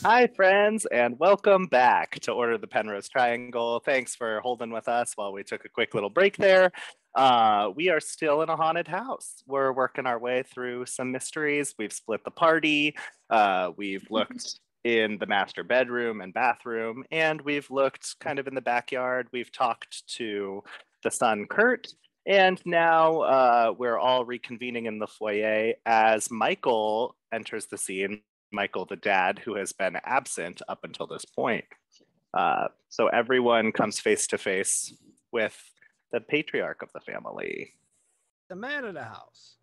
Hi, friends, and welcome back to Order of the Penrose Triangle. Thanks for holding with us while we took a quick little break there. We are still in a haunted house. We're working our way through some mysteries. We've split the party. We've looked in the master bedroom and bathroom, and we've looked kind of in the backyard. We've talked to the son, Kurt, and now we're all reconvening in the foyer as Michael enters the scene. Michael, the dad, who has been absent up until this point. So everyone comes face to face with the patriarch of the family. The man of the house.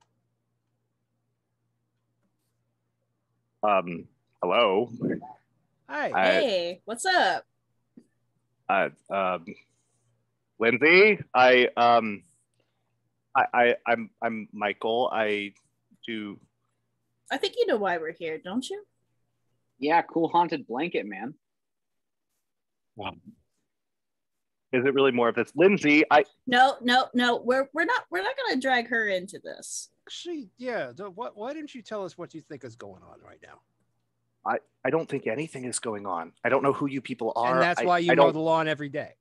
Hello. Hi. Hey, what's up? Lindsay, I'm Michael. I think you know why we're here, don't you? Yeah, cool haunted blanket, man. Is it really more of this, Lindsay? No. We're not gonna drag her into this. Actually, yeah. Why didn't you tell us what you think is going on right now? I don't think anything is going on. I don't know who you people are. And that's why you mow the lawn every day.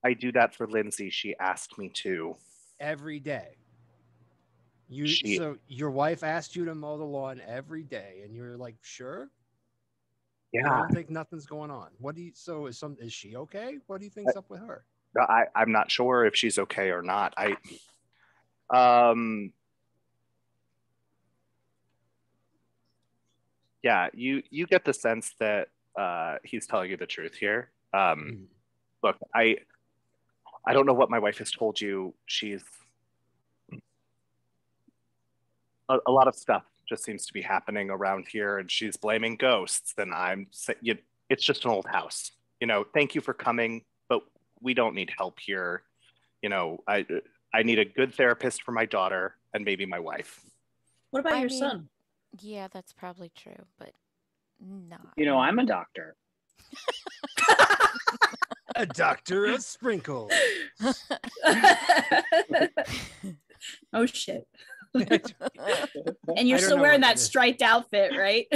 I do that for Lindsay. She asked me to. Every day. So your wife asked you to mow the lawn every day, and you're like, sure? Yeah. I don't think nothing's going on. Is she okay? What do you think's up with her? I'm not sure if she's okay or not. Yeah, you get the sense that he's telling you the truth here. Look, I don't know what my wife has told you. She's a lot of stuff just seems to be happening around here, and she's blaming ghosts. And it's just an old house. Thank you for coming, but we don't need help here. I need a good therapist for my daughter and maybe my wife. What about your son? Yeah, that's probably true, but not. I'm a doctor. A doctor of sprinkles. Oh shit. And you're still wearing that striped outfit, right?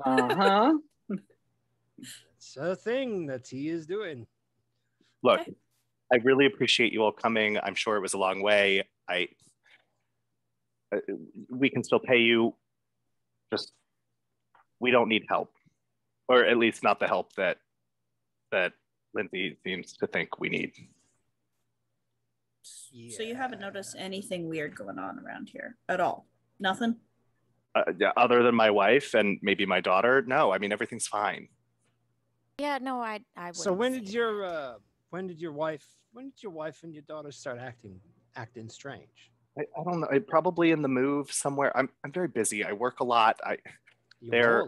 Uh-huh. It's a thing that he is doing. Look, I really appreciate you all coming. I'm sure it was a long way. We can still pay you. Just, we don't need help. Or at least not the help that Lindsay seems to think we need. Yeah. So you haven't noticed anything weird going on around here at all? Nothing? Yeah, other than my wife and maybe my daughter? No, I mean, everything's fine. Yeah, no, I So when did your wife and your daughter start acting strange? I don't know. Probably in the move somewhere. I'm very busy. I work a lot. They're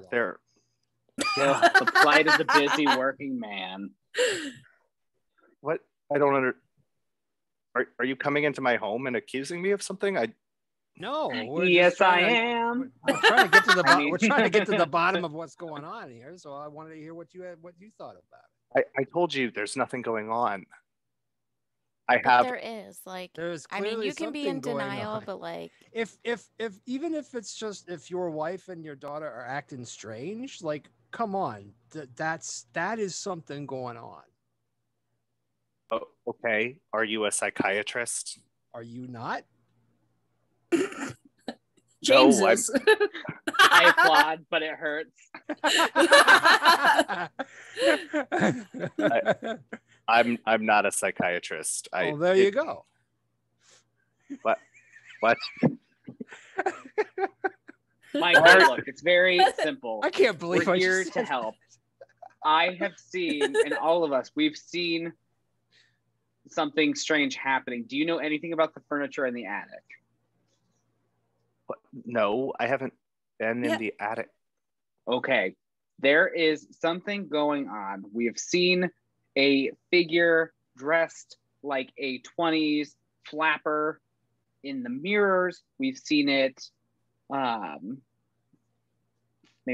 yeah. The plight of the busy working man. What? I don't understand. Are you coming into my home and accusing me of something? No. Yes, I am. We're trying to get to the bottom of what's going on here. So I wanted to hear what you thought about it. I told you there's nothing going on. There is, you can be in denial, but if even if it's just if your wife and your daughter are acting strange, come on, that is something going on. Oh, okay. Are you a psychiatrist? Are you not? James no, is. I applaud, but it hurts. I'm not a psychiatrist. There you go. What? Michael, look, it's very simple. I can't believe we're here to help. I have seen, and all of us, we've seen something strange happening. Do you know anything about the furniture in the attic? No, I haven't been in the attic. Okay. There is something going on. We have seen a figure dressed like a 20s flapper in the mirrors. We've seen it. Maybe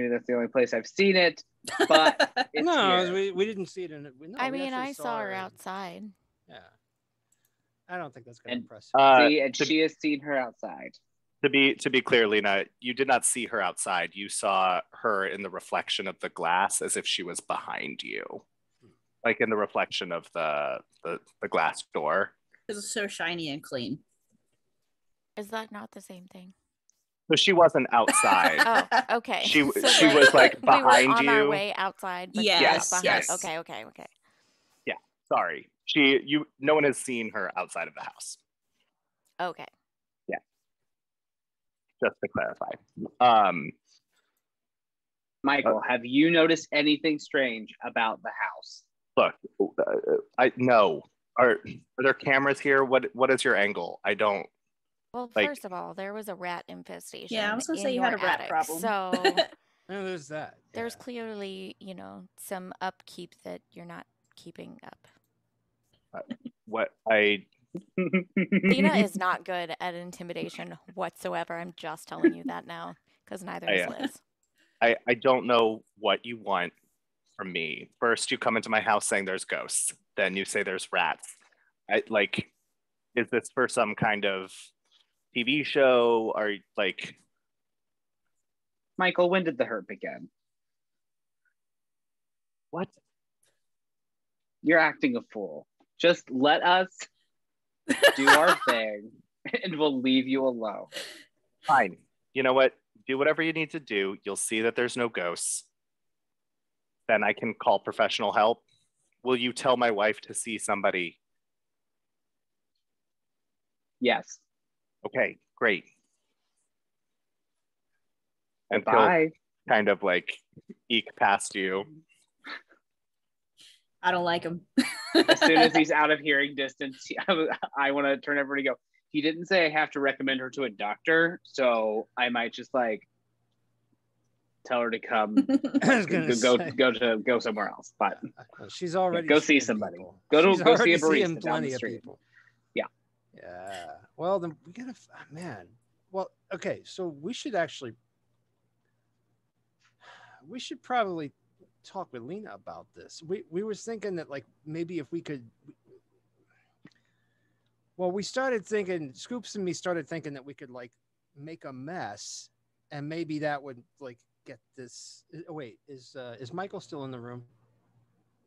that's the only place I've seen it. But it's no, we didn't see it in it. No, I saw her outside. Yeah. I don't think that's going to impress her. And she has seen her outside. To be clear, Lena, you did not see her outside. You saw her in the reflection of the glass as if she was behind you. Like in the reflection of the glass door. Because it's so shiny and clean. Is that not the same thing? So she wasn't outside. Oh, okay. She was like behind we were on you. our way outside. But yes. behind. Yes. Okay. Yeah. Sorry. No one has seen her outside of the house. Okay. Yeah. Just to clarify. Michael, have you noticed anything strange about the house? Look, no. Are there cameras here? What is your angle? I don't. Well, first of all, there was a rat infestation. Yeah, I was gonna say you had a rat problem. So there's that. Yeah. There's clearly, some upkeep that you're not keeping up. Lena is not good at intimidation whatsoever. I'm just telling you that now, because neither is Liz. I don't know what you want from me. First, you come into my house saying there's ghosts. Then you say there's rats. Is this for some kind of TV show? Or like, Michael, when did the hurt begin? What? You're acting a fool. Just let us do our thing, and we'll leave you alone. Fine. You know what? Do whatever you need to do. You'll see that there's no ghosts. Then I can call professional help. Will you tell my wife to see somebody? Yes. Okay, great. And bye. Kind of like eke past you. I don't like him. As soon as he's out of hearing distance, I want to turn over to go. He didn't say I have to recommend her to a doctor, so I might just like tell her to come go somewhere else. But she's already go see somebody. Go see a barista down the street. Yeah. Yeah. Well, then we gotta, man. Well, okay. So we should probably talk with Lena about this. We were thinking that like maybe if we could. Well, we started thinking. Scoops and me started thinking that we could like make a mess, and maybe that would like get this. Wait, is Michael still in the room?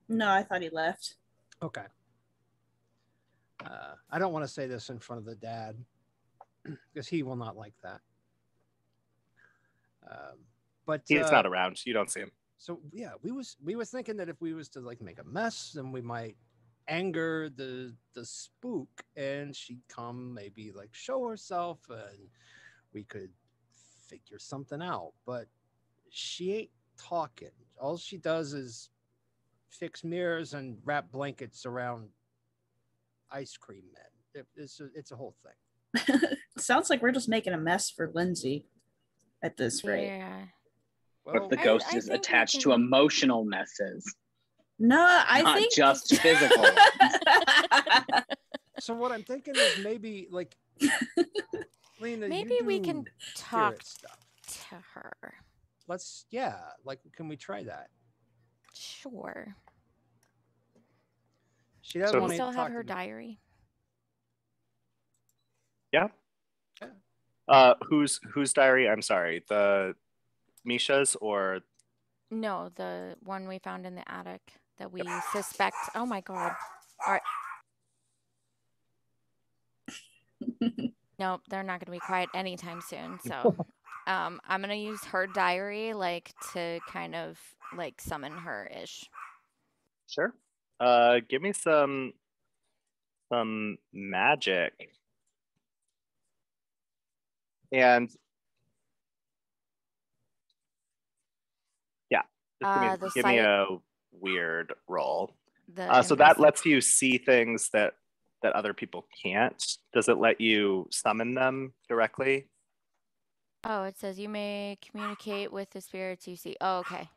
No, I thought he left. Okay. I don't want to say this in front of the dad because he will not like that. But he's not around. You don't see him. So yeah, we were thinking that if we was to like make a mess, then we might anger the spook, and she'd come maybe like show herself, and we could figure something out. But she ain't talking. All she does is fix mirrors and wrap blankets around ice cream men. It's a whole thing. Sounds like we're just making a mess for Lindsay at this rate. Yeah. But the ghost is attached to emotional messes. No, not think just physical. So what I'm thinking is maybe like Lena, maybe we can talk to her. Can we try that? Sure. She doesn't want to still have her diary. Yeah. Whose diary? I'm sorry. The Misha's or no, the one we found in the attic that we suspect. Oh my god. All right. Nope, they're not going to be quiet anytime soon. So, I'm going to use her diary like to kind of like summon her ish. Sure. Give me some magic. And yeah, just give me a weird roll. So that lets you see things that other people can't. Does it let you summon them directly? Oh, it says you may communicate with the spirits you see. Oh, okay.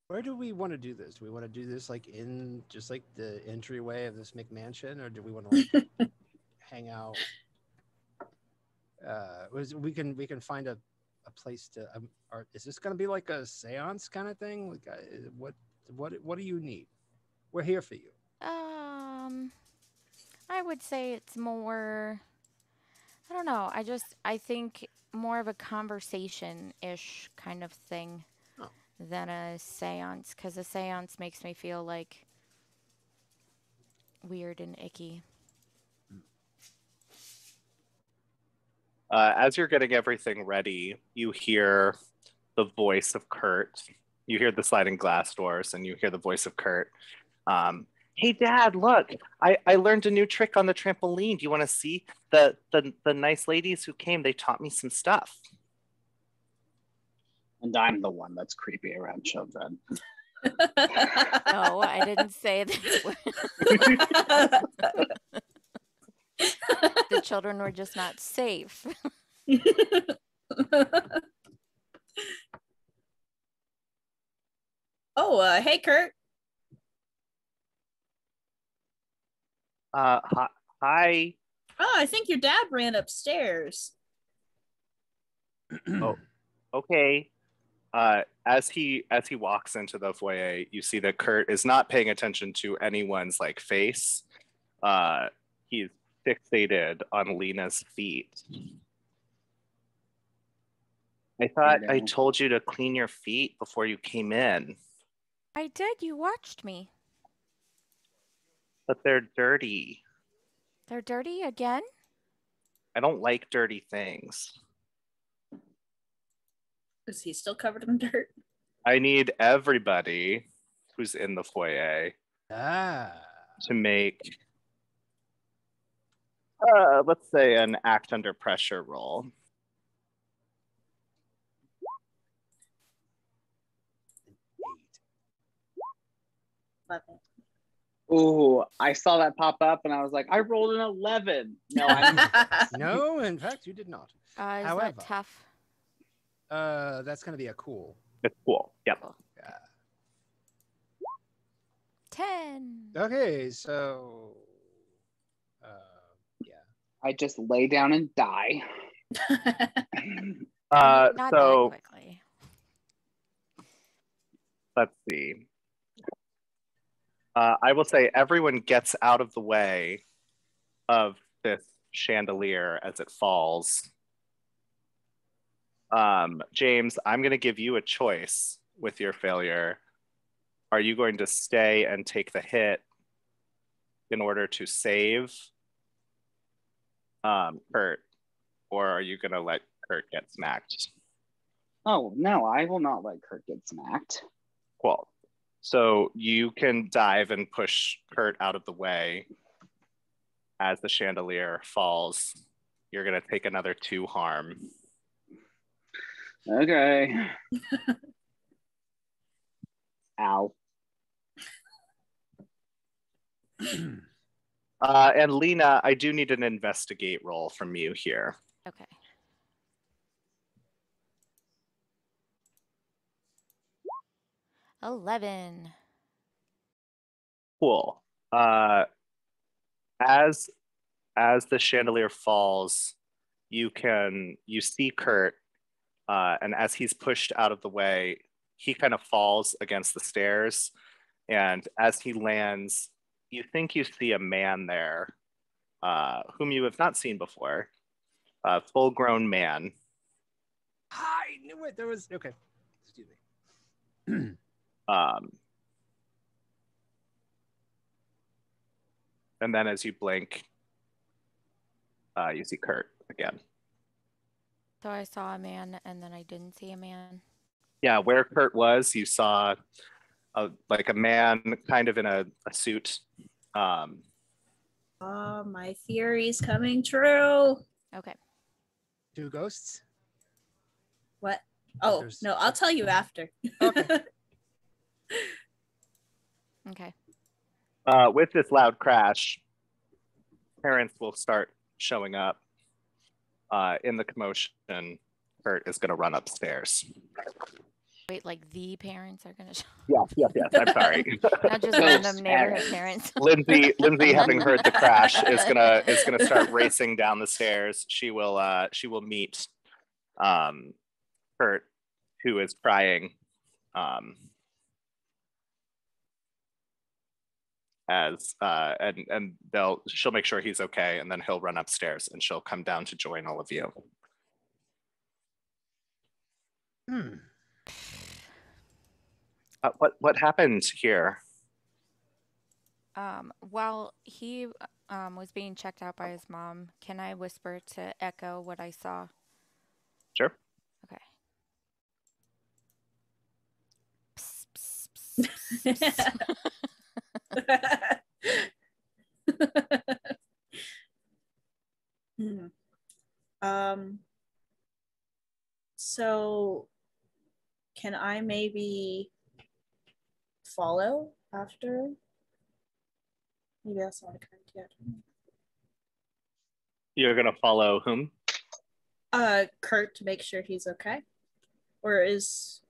Where do we want to do this? Do we want to do this like in just like the entryway of this McMansion, or do we want to like hang out? We can find a place to. Or is this going to be like a seance kind of thing? Like, what do you need? We're here for you. I would say it's more I don't know. I think more of a conversation-ish kind of thing Oh. than a seance, because a seance makes me feel like weird and icky. As you're getting everything ready, you hear the voice of Kurt. You hear the sliding glass doors, and you hear the voice of Kurt. Hey, Dad, look! I learned a new trick on the trampoline. Do you want to see the nice ladies who came? They taught me some stuff. And I'm the one that's creepy around children. No, I didn't say that. The children were just not safe. Oh, hey, Kurt. Hi. Oh, I think your dad ran upstairs. Oh, okay. As he walks into the foyer, you see that Kurt is not paying attention to anyone's like face. He's fixated on Lena's feet. I thought I told you to clean your feet before you came in. I did. You watched me. But they're dirty. They're dirty again? I don't like dirty things. Is he still covered in dirt? I need everybody who's in the foyer to make, let's say, an act under pressure roll. Ooh, I saw that pop up and I was like, I rolled an 11. No, No, in fact, you did not. Is However, that tough? That's going to be a cool. It's cool. Yep. Cool. 10. Okay, so yeah. I just lay down and die. Not so that quickly. Let's see. I will say everyone gets out of the way of this chandelier as it falls. James, I'm going to give you a choice with your failure. Are you going to stay and take the hit in order to save Kurt, or are you going to let Kurt get smacked? Oh, no, I will not let Kurt get smacked. Cool. So you can dive and push Kurt out of the way as the chandelier falls. You're going to take another 2 harm. Okay. Ow. And Lena, I do need an investigate roll from you here. Okay. $11. Cool. As the chandelier falls, you see Kurt, and as he's pushed out of the way, he kind of falls against the stairs, and as he lands, you think you see a man there, whom you have not seen before, a full-grown man. I knew it. There was okay. Excuse me. And then as you blink, you see Kurt again. So I saw a man and then I didn't see a man. Yeah, where Kurt was, you saw a man kind of in a suit. Oh, my theory's coming true. Okay. 2 ghosts? What? Oh, no, I'll tell you after. Okay. Okay. With this loud crash, parents will start showing up. In the commotion, Kurt is going to run upstairs. Wait, like the parents are going to show? Yes. I'm sorry. Not just random neighborhood parents. Lindsay, having heard the crash, is gonna start racing down the stairs. She will meet Kurt, who is crying. as and she'll make sure he's okay, and then he'll run upstairs and she'll come down to join all of you. What happened here? While he was being checked out by his mom, can I whisper to Echo what I saw? Sure. Okay. Psst, psst, psst, So can I maybe follow after? Maybe that's not a good idea. You're gonna follow whom? Kurt, to make sure he's okay. Or is,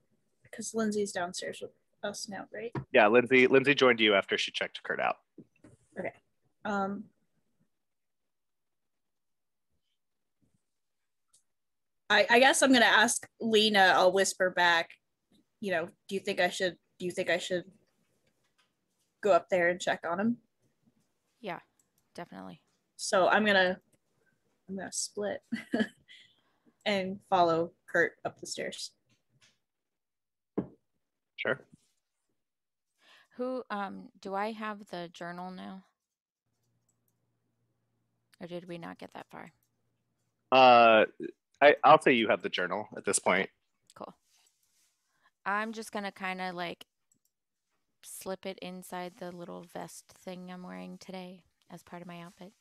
because Lindsay's downstairs with us now, right? Yeah, Lindsay joined you after she checked Kurt out. Okay. I guess I'm gonna ask Lena. I'll whisper back. Do you think I should go up there and check on him? Yeah, definitely. So I'm gonna split and follow Kurt up the stairs. Sure. Who do I have the journal now? Or did we not get that far? I'll say you have the journal at this point. Cool. I'm just gonna kind of like slip it inside the little vest thing I'm wearing today as part of my outfit.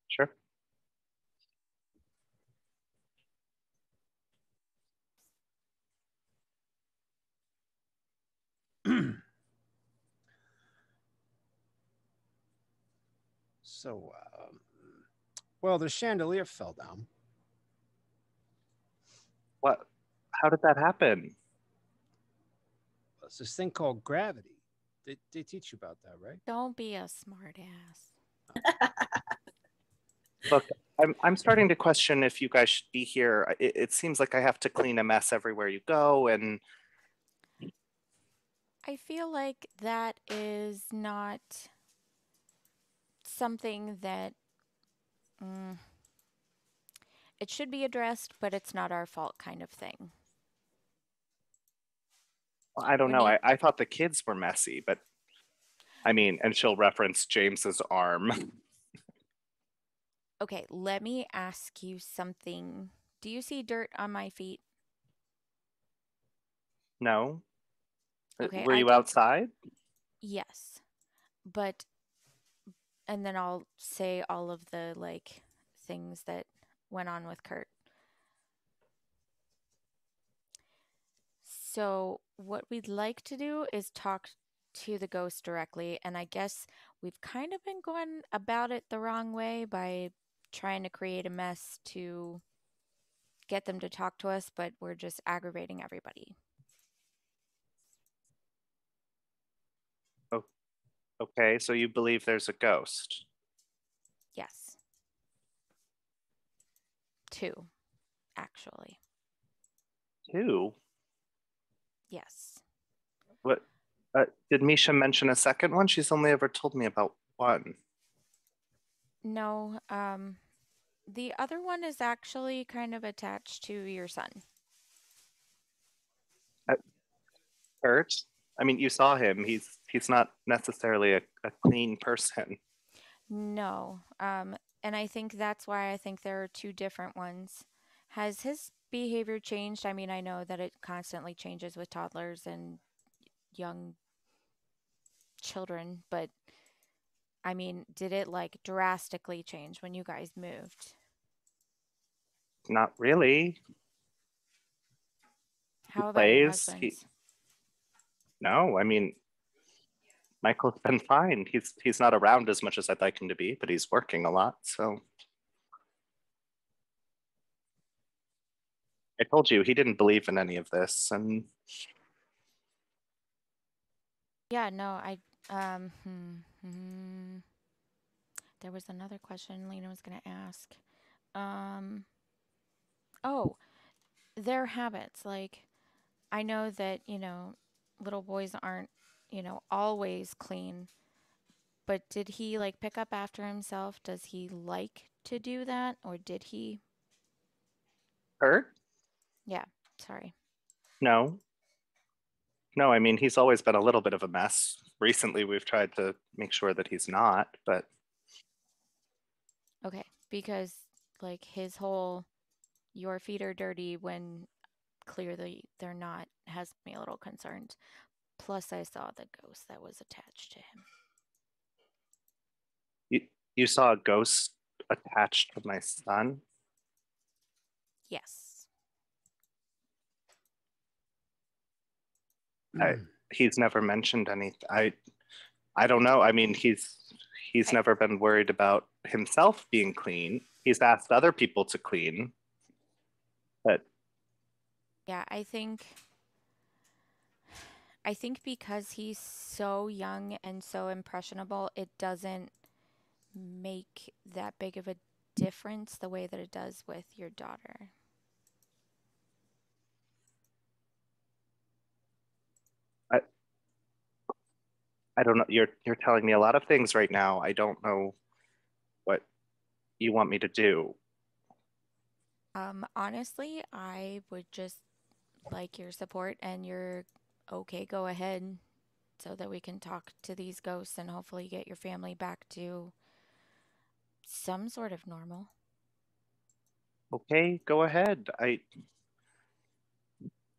Sure. So, well, the chandelier fell down. What? How did that happen? It's this thing called gravity. They teach you about that, right? Don't be a smart ass. Look, I'm starting to question if you guys should be here. It seems like I have to clean a mess everywhere you go, and I feel like that is not something that it should be addressed, but it's not our fault kind of thing. I don't know. I thought the kids were messy, but I mean, and she'll reference James's arm. Okay, let me ask you something. Do you see dirt on my feet? No. Okay, were you outside? Yes, but and then I'll say all of the like things that went on with Kurt. So what we'd like to do is talk to the ghost directly, and I guess we've kind of been going about it the wrong way by trying to create a mess to get them to talk to us, but we're just aggravating everybody. Oh, okay, so you believe there's a ghost? Yes. 2, actually. 2? Yes. What? Did Misha mention a second one? She's only ever told me about one. No, the other one is actually kind of attached to your son. Kurt? I mean, you saw him. He's not necessarily a clean person. No, and I think that's why I think there are 2 different ones. Has his behavior changed? I mean, I know that it constantly changes with toddlers and young children, but I mean, did it like drastically change when you guys moved? Not really. How about your Plays. husband's? No, I mean, Michael's been fine. He's not around as much as I'd like him to be, but he's working a lot. So I told you he didn't believe in any of this, and Yeah, no, there was another question Lena was going to ask. Oh, their habits. Like, I know that, little boys aren't, always clean. But did he like pick up after himself? Does he like to do that? Or did he? Kurt? Yeah, sorry. No. No, I mean, he's always been a little bit of a mess. Recently, we've tried to make sure that he's not, but Okay, because like his whole your feet are dirty when clearly they're not has me a little concerned. Plus, I saw the ghost that was attached to him. you saw a ghost attached to my son? Yes. He's never mentioned anything. I don't know. I mean, he's never been worried about himself being clean. He's asked other people to clean, but Yeah, I think because he's so young and so impressionable, it doesn't make that big of a difference the way that it does with your daughter. I don't know. You're telling me a lot of things right now. I don't know what you want me to do. Honestly, I would just like your support and your okay, go ahead so that we can talk to these ghosts and hopefully get your family back to some sort of normal. Okay, go ahead. Do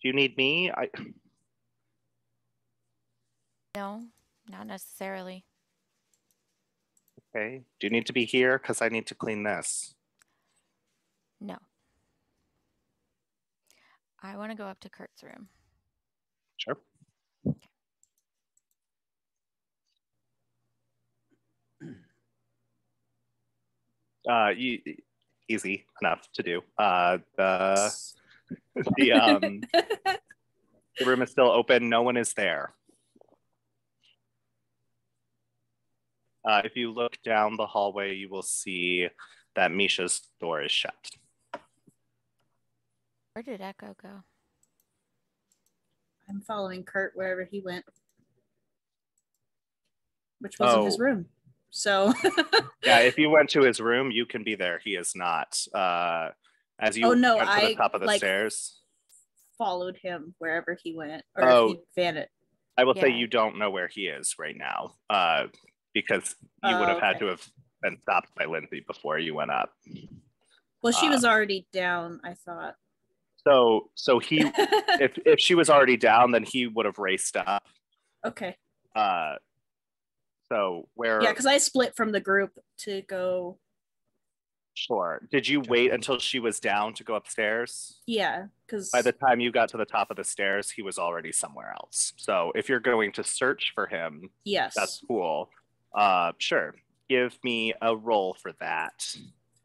you need me? No, not necessarily. Okay. Do you need to be here? Because I need to clean this. No. I want to go up to Kurt's room. Sure. Easy enough to do. The room is still open. No one is there. If you look down the hallway, you will see that Misha's door is shut. Where did Echo go? I'm following Kurt wherever he went, which wasn't his room. So yeah, if you went to his room, you can be there. He is not. As you went to the top of the stairs, followed him wherever he went, or if he vanished. I will say you don't know where he is right now, because you would have had to have been stopped by Lindsay before you went up. Well, she was already down, I thought. So he, if she was already down, then he would have raced up. Okay. So where? Yeah, because I split from the group to go. Sure. Did you wait until she was down to go upstairs? Yeah, because by the time you got to the top of the stairs, he was already somewhere else. So if you're going to search for him, yes, that's cool. Sure. Give me a roll for that.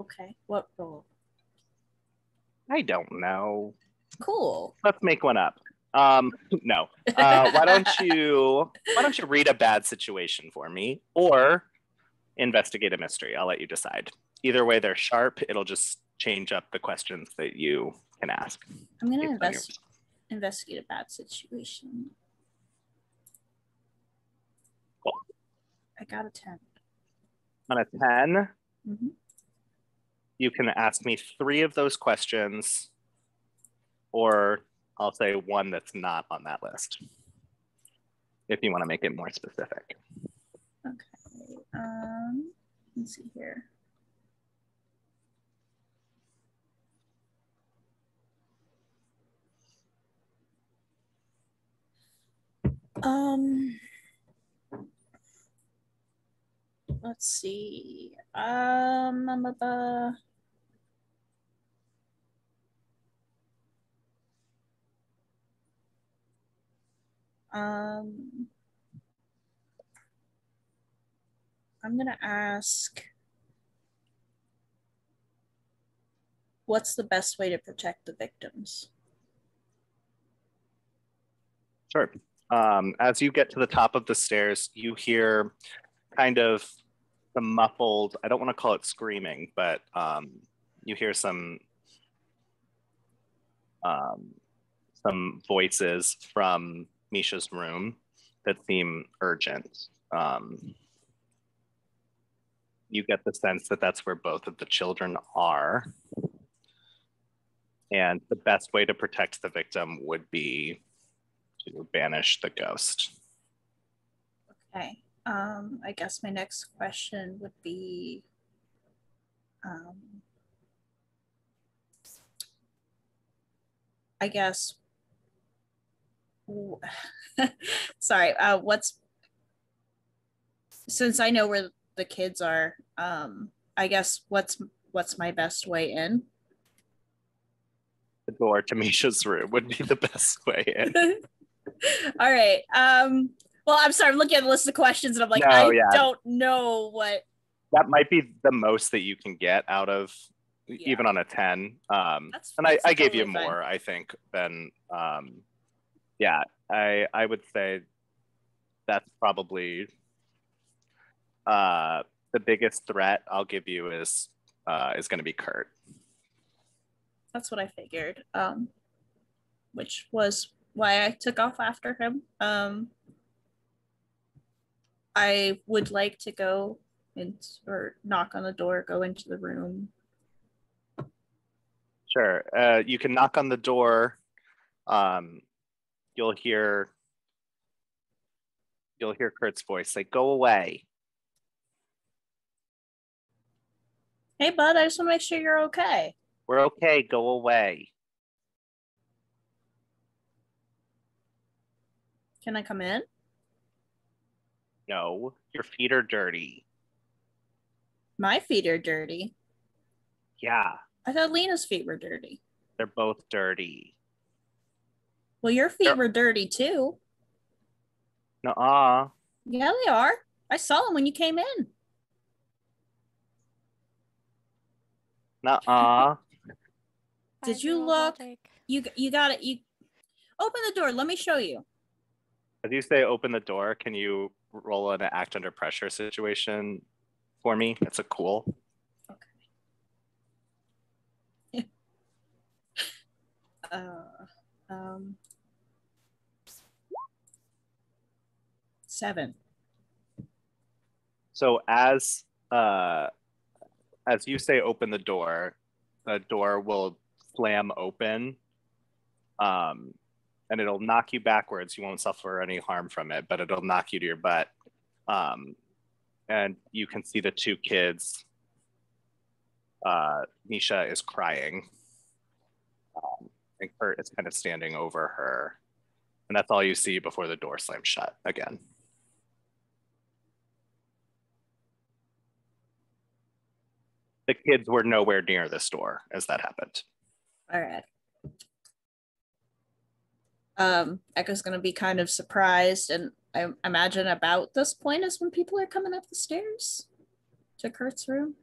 Okay. What roll? I don't know. Cool. Let's make one up. No. Why don't you read a bad situation for me or investigate a mystery? I'll let you decide. Either way, they're sharp. It'll just change up the questions that you can ask. I'm gonna investigate a bad situation. Cool. I got a 10. On a 10, you can ask me 3 of those questions, or I'll say one that's not on that list, if you want to make it more specific. Okay. Let's see here. Let's see. I'm gonna ask, what's the best way to protect the victims? Sure. As you get to the top of the stairs, you hear kind of some muffled, I don't want to call it screaming, but you hear some voices from Misha's room. that seem urgent. You get the sense that that's where both of the children are. And the best way to protect the victim would be to banish the ghost. Okay. I guess my next question would be, I guess, sorry, since I know where the kids are, I guess what's my best way in? The door to Misha's room would be the best way in. All right. Well, I'm sorry, I'm looking at the list of questions and I'm like, don't know what. That might be the most that you can get out of even on a 10. And I gave you more, I think, than I would say that's probably the biggest threat I'll give you is going to be Kurt. That's what I figured, which was why I took off after him. I would like to go or knock on the door, go into the room. Sure. You can knock on the door. You'll hear Kurt's voice say, "Go away." Hey, bud, I just want to make sure you're okay. We're okay. Go away. Can I come in? No, your feet are dirty. My feet are dirty. Yeah. I thought Lena's feet were dirty. They're both dirty. Well, your feet were dirty too. Nuh-uh. Yeah, they are. I saw them when you came in. Nuh-uh. Did you look? You got it. You open the door. Let me show you. As you say, open the door. Can you roll an act under pressure situation for me? It's a cool. Okay. 7. So as you say, open the door will slam open, and it'll knock you backwards. You won't suffer any harm from it, but it'll knock you to your butt. And you can see the two kids. Misha is crying, and Kurt is kind of standing over her. And that's all you see before the door slams shut again. The kids were nowhere near this door as that happened. All right. Echo's going to be kind of surprised, and I imagine about this point is when people are coming up the stairs to Kurt's room.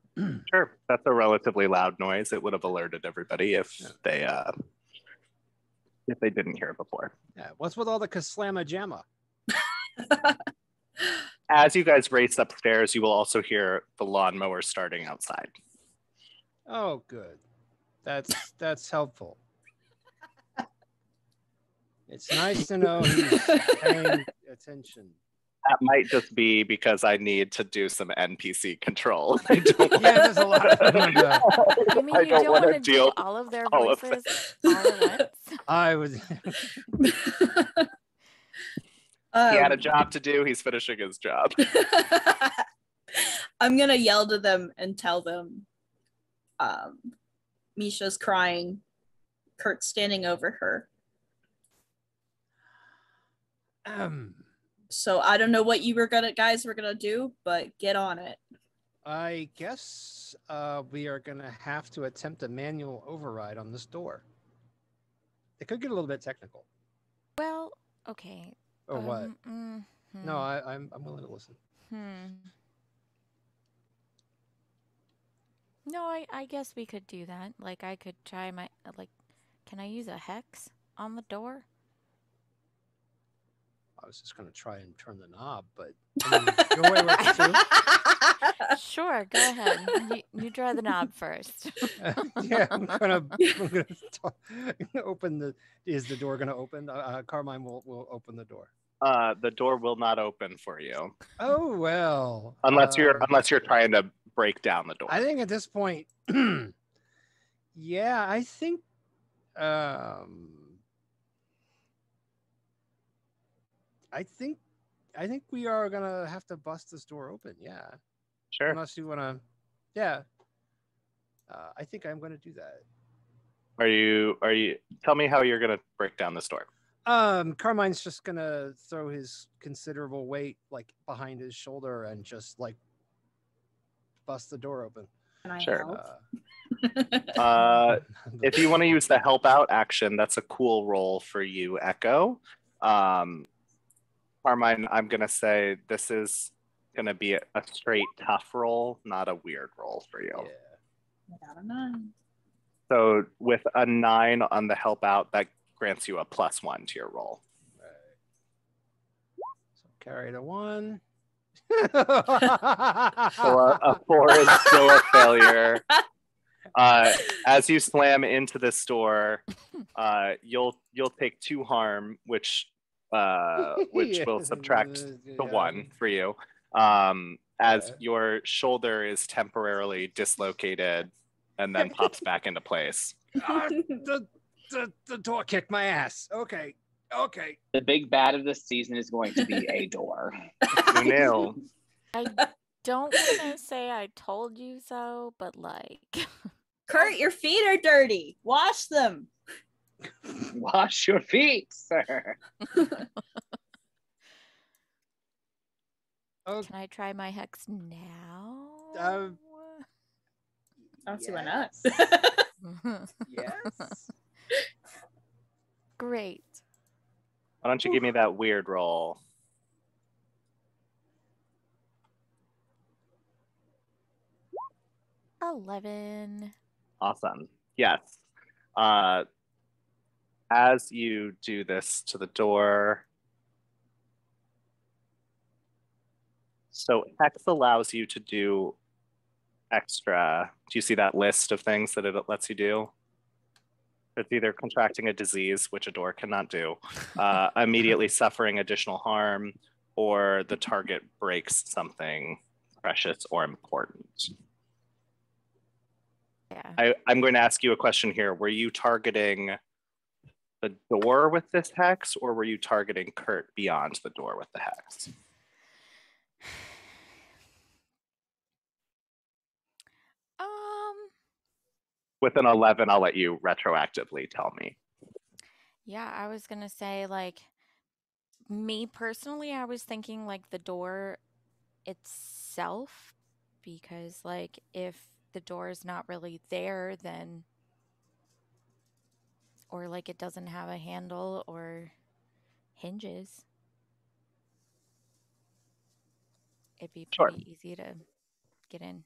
Sure, that's a relatively loud noise. It would have alerted everybody if they didn't hear it before. Yeah, what's with all the Kaslama Jamma? As you guys race upstairs, you will also hear the lawnmower starting outside. Oh, good. That's helpful. It's nice to know he's paying attention. That might just be because I need to do some NPC control. There's a lot of them. You mean you don't want to do all of their voices all at once? I was. He had a job to do. He's finishing his job. I'm going to yell to them and tell them Misha's crying. Kurt's standing over her. So I don't know what you guys were gonna do, but get on it. I guess we are gonna have to attempt a manual override on this door. It could get a little bit technical. Well, okay. Or what? No, I'm willing to listen. No, I guess we could do that. Like, I could try can I use a hex on the door? I was just going to try and turn the knob, but your way works too. Sure, go ahead. You try the knob first. I'm gonna open the. Is the door going to open? Carmine will open the door. The door will not open for you Oh well. unless you're trying to break down the door. I think at this point, yeah, I think I think we are gonna have to bust this door open. Yeah, Sure. unless you wanna, yeah. I think I'm gonna do that. Are you? Tell me how you're gonna break down this door. Carmine's just gonna throw his considerable weight like behind his shoulder and just like bust the door open. Can I Sure. help? If you want to use the help out action, that's a cool roll for you, Echo. Carmine, I'm gonna say this is gonna be a straight tough roll, not a weird roll for you. Yeah. I got a 9. So with a 9 on the help out, that grants you a +1 to your roll. Right. So carry the 1. So a 4 is still a failure. As you slam into this door, you'll take 2 harm, which will subtract the 1 for you. As your shoulder is temporarily dislocated and then pops back into place. The door kicked my ass. Okay. The big bad of this season is going to be a door. Who knew? I don't want to say I told you so, but like. Kurt, your feet are dirty. Wash them. Wash your feet, sir. Oh, Can I try my hex now? I don't see why not. Yes. Great. Why don't you give me that weird roll? $11. Awesome. Yes. As you do this to the door, so Hex allows you to do extra. Do you see that list of things that it lets you do? It's either contracting a disease, which a door cannot do, immediately suffering additional harm, or the target breaks something precious or important. Yeah. I'm going to ask you a question here. Were you targeting the door with this hex, or were you targeting Kurt beyond the door with the hex? With an 11, I'll let you retroactively tell me. Yeah, I was gonna say, like, me personally, I was thinking like the door itself, because like if the door is not really there, then, or like it doesn't have a handle or hinges, it'd be pretty easy to get in.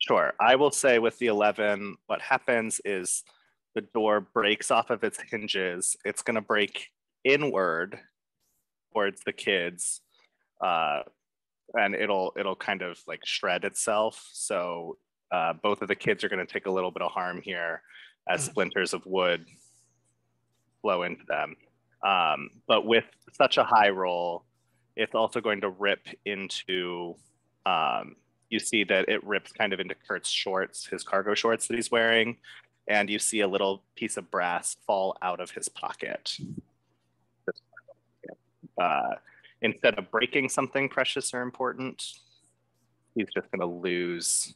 Sure. I will say with the 11, what happens is the door breaks off of its hinges. It's going to break inward towards the kids, and it'll kind of like shred itself. So both of the kids are going to take a little bit of harm here as splinters of wood flow into them. But with such a high roll, it's also going to rip into, you see that it rips kind of into Kurt's shorts, his cargo shorts that he's wearing, and you see a little piece of brass fall out of his pocket. Instead of breaking something precious or important, he's just going to lose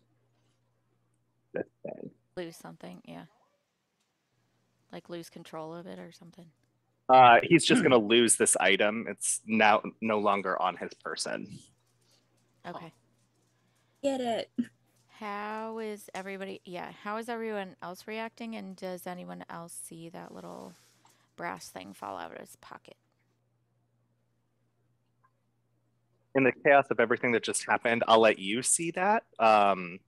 this thing. Lose something, yeah. Like lose control of it or something. He's just going to lose this item. It's now no longer on his person. Okay. Get it. How is everyone else reacting, and does anyone else see that little brass thing fall out of his pocket? In the chaos of everything that just happened, I'll let you see that. And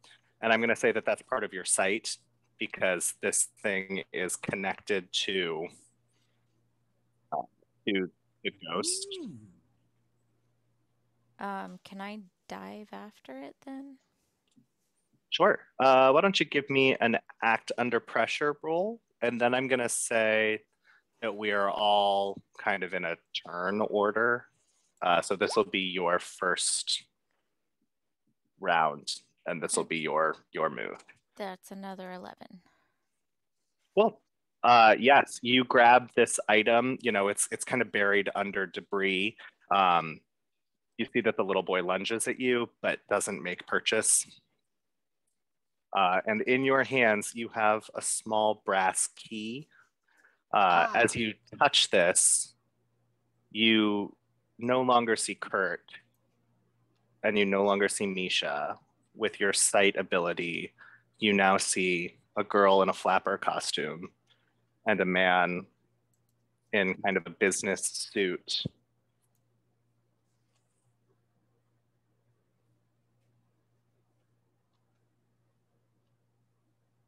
I'm going to say that that's part of your sight because this thing is connected to the ghost. Can I dive after it then? Sure. Why don't you give me an act under pressure roll? And then I'm going to say that we are all kind of in a turn order. So this will be your first round, and this will be your move. That's another 11. Well, yes, you grab this item. You know, it's kind of buried under debris. You see that the little boy lunges at you, but doesn't make purchase. And in your hands, you have a small brass key. As you touch this, you no longer see Kurt, and you no longer see Misha. With your sight ability, you now see a girl in a flapper costume and a man in kind of a business suit.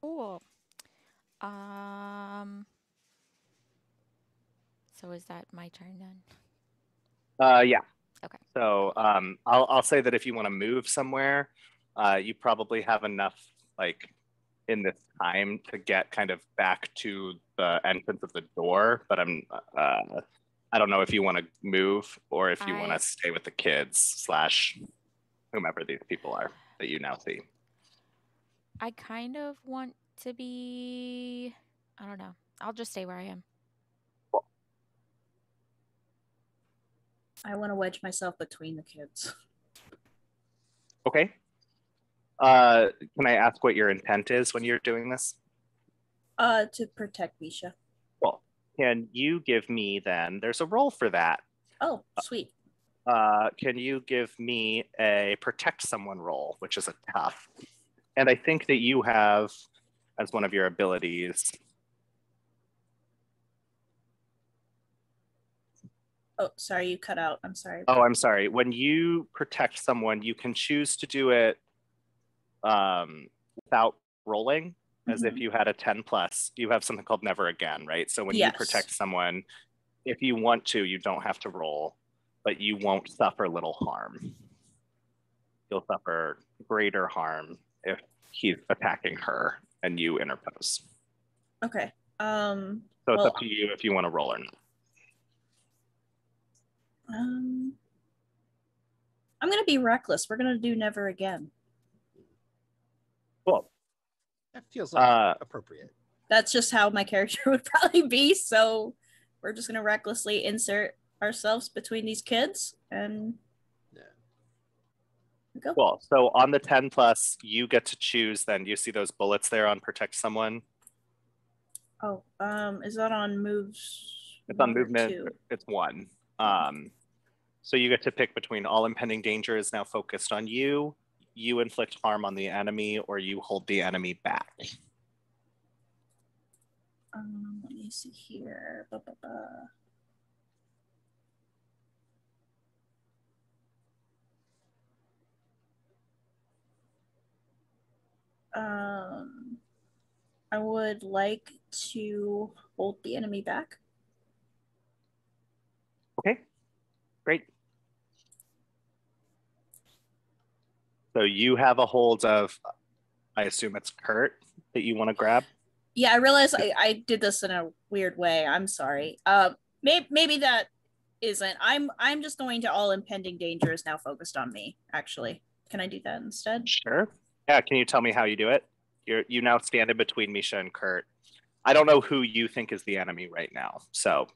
Cool. So is that my turn then? Yeah. Okay. So I'll say that if you want to move somewhere, you probably have enough like in this time to get kind of back to the entrance of the door. But I don't know if you want to move or if you want to stay with the kids / whomever these people are that you now see. I kind of want to be, I don't know. I'll just stay where I am. I want to wedge myself between the kids. Okay. Can I ask what your intent is when you're doing this? To protect Misha. Well, can you give me then, there's a roll for that. Oh, sweet. Can you give me a protect someone roll, which is a tough. And I think that you have, as one of your abilities. Oh, sorry, you cut out. I'm sorry. Oh, I'm sorry. When you protect someone, you can choose to do it without rolling, as if you had a 10 plus. You have something called never again, right? So when you protect someone, if you want to, you don't have to roll, but you won't suffer little harm. You'll suffer greater harm if he's attacking her and you interpose. Okay. So it's up to you if you want to roll or not. I'm gonna be reckless. We're gonna do never again. Cool. That feels like appropriate. That's just how my character would probably be. So we're just gonna recklessly insert ourselves between these kids and go. Cool. So on the 10 plus, you get to choose then. You see those bullets there on protect someone? Oh, is that on moves? It's on movement. It's 1. So you get to pick between all impending danger is now focused on you, you inflict harm on the enemy, or you hold the enemy back. Let me see here. I would like to hold the enemy back. Okay, great. So you have a hold of, I assume it's Kurt that you want to grab? Yeah, I realize I did this in a weird way. I'm sorry. Maybe that isn't. I'm just going to all impending danger is now focused on me, actually. Can I do that instead? Sure. Yeah, can you tell me how you do it? You now stand in between Misha and Kurt. I don't know who you think is the enemy right now, so.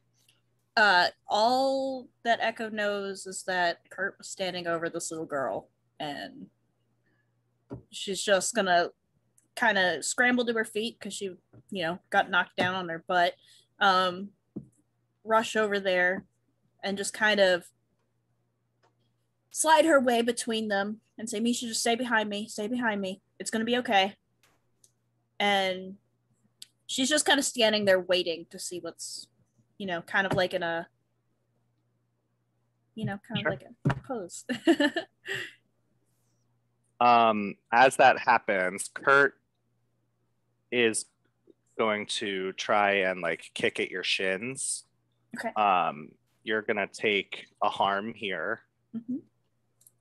All that Echo knows is that Kurt was standing over this little girl, and she's just gonna kind of scramble to her feet because she, got knocked down on her butt. Rush over there and just kind of slide her way between them and say, Misha, just stay behind me. Stay behind me. It's going to be okay. And she's just kind of standing there waiting to see what's, kind of like in a, kind of like a pose. As that happens, Kurt is going to try and kick at your shins. Okay. You're gonna take a harm here.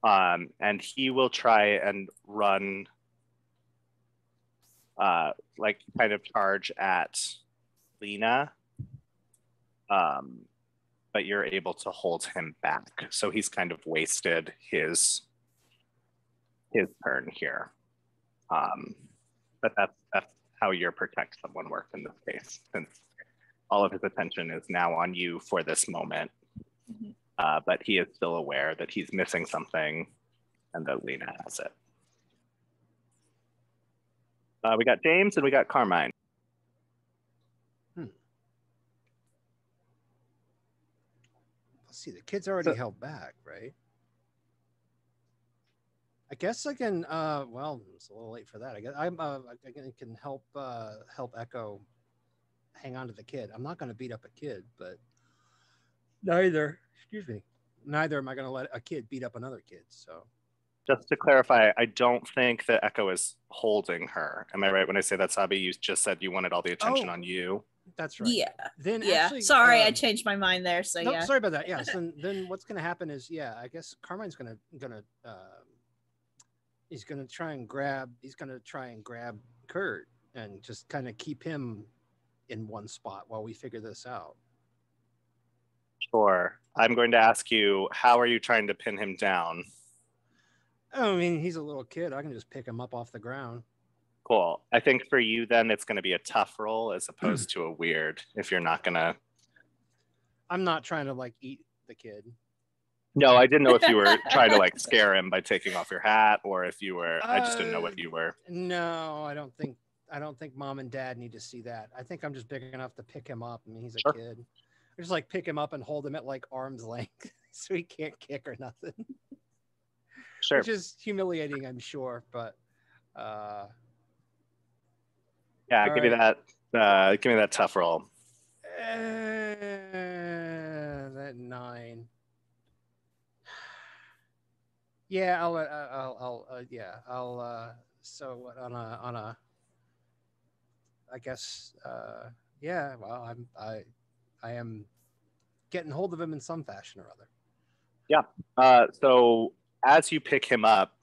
And he will try and run kind of charge at Lena. but you're able to hold him back. So he's kind of wasted his turn here. But that's how your protect someone works in this case, since all of his attention is now on you for this moment. But he is still aware that he's missing something and that Lena has it. We got James and we got Carmine. Let's see, the kid's already held back, right? I guess I can. Well, it's a little late for that. I guess I can help Echo hang on to the kid. I'm not going to beat up a kid, but neither am I going to let a kid beat up another kid. So, just to clarify, I don't think that Echo is holding her. Am I right when I say that, Sabi? You just said you wanted all the attention on you. That's right. Yeah. Then yeah. actually, sorry, I changed my mind there. So no, yeah. Sorry about that. Yes. Then what's going to happen is, I guess Carmine's going to he's going to try and grab Kurt and just kind of keep him in one spot while we figure this out. Sure. I'm going to ask you, how are you trying to pin him down? I mean, he's a little kid. I can just pick him up off the ground. Cool. I think for you then it's going to be a tough roll as opposed to a weird, if you're not going to... I'm not trying to like eat the kid. No, I didn't know if you were trying to like scare him by taking off your hat, or if you were, I just didn't know what you were. No, I don't think mom and dad need to see that. I think I'm just big enough to pick him up. I mean, he's a kid. I just like pick him up and hold him at like arm's length so he can't kick or nothing. Sure. Which is humiliating, I'm sure, but yeah, give me that tough roll. That 9. Yeah, so what on a I guess well, I am getting hold of him in some fashion or other. Yeah. So as you pick him up,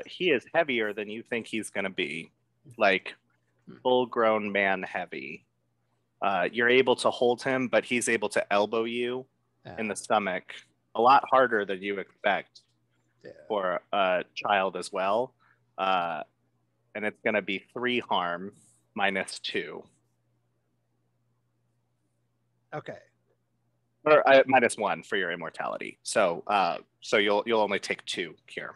he is heavier than you think he's going to be, like full-grown man heavy. You're able to hold him, but he's able to elbow you in the stomach a lot harder than you expect for a child as well. And it's going to be 3 harm minus 2. Okay. Or minus 1 for your immortality. So you'll only take 2 here.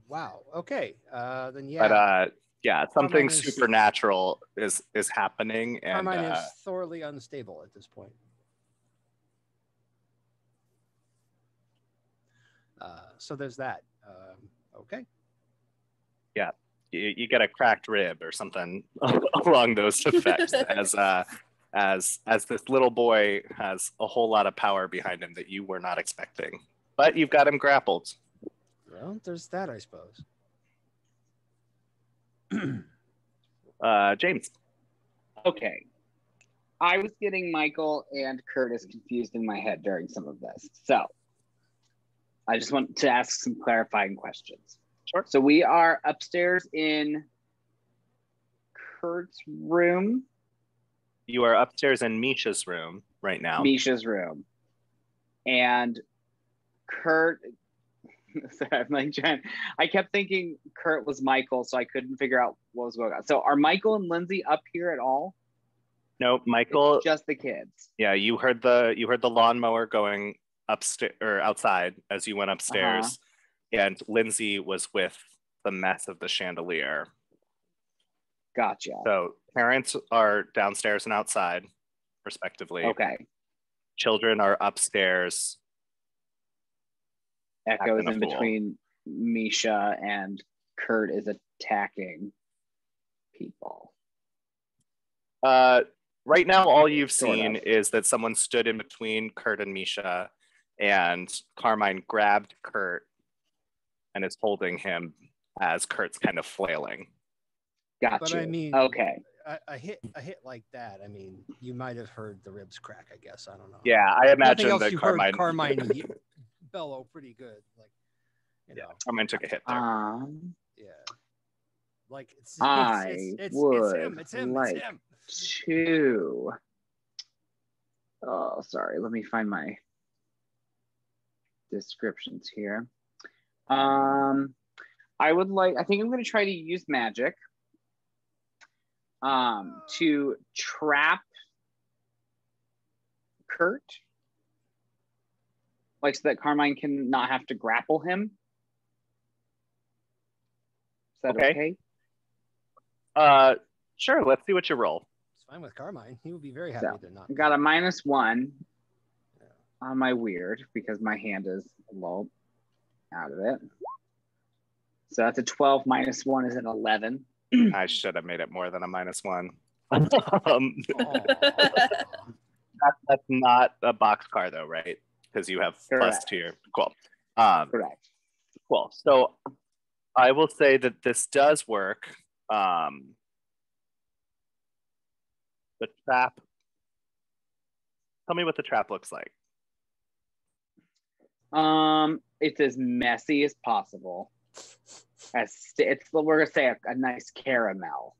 Wow. Okay. Then yeah. But something supernatural is happening, and Carmine is thoroughly unstable at this point. So there's that. Okay. Yeah, you get a cracked rib or something along those effects as this little boy has a whole lot of power behind him that you were not expecting. But you've got him grappled. Well, there's that, I suppose. James. Okay. I was getting Michael and Curtis confused in my head during some of this. So I just want to ask some clarifying questions. Sure. So we are upstairs in Kurt's room. You are upstairs in Misha's room right now. Misha's room. And Kurt, sorry, I'm like trying, I kept thinking Kurt was Michael, so I couldn't figure out what was going on. So are Michael and Lindsay up here at all? No, Michael. It's just the kids. Yeah, you heard the lawnmower going upstairs or outside as you went upstairs, and Lindsay was with the mess of the chandelier. Gotcha. So parents are downstairs and outside, respectively. Okay. Children are upstairs. Echo is in between Misha, and Kurt is attacking people. Right now, all you've seen is that someone stood in between Kurt and Misha, and Carmine grabbed Kurt and is holding him as Kurt's kind of flailing. Gotcha. But I mean, okay. A hit like that. I mean, you might have heard the ribs crack. I guess I don't know. Yeah, I imagine else that you Carmine. Heard Carmine bellow pretty good. Like, Carmine took a hit there. Yeah. Like it's I it's would him. It's him. like It's him. to Oh, sorry. Let me find my descriptions here. I think I'm going to try to use magic to trap Kurt, like so that Carmine can not have to grapple him. Is that okay? Sure. Let's see what you roll. It's fine with Carmine. He would be very happy to not. I got a -1 on my weird because my hand is low out of it. So that's a 12 -1 is an 11. I should have made it more than a -1. That's not a boxcar though, right? Because you have Correct. +2 to your cool. Correct. Cool. So I will say that this does work. The trap. Tell me what the trap looks like. It's as messy as possible. We're gonna say a nice caramel,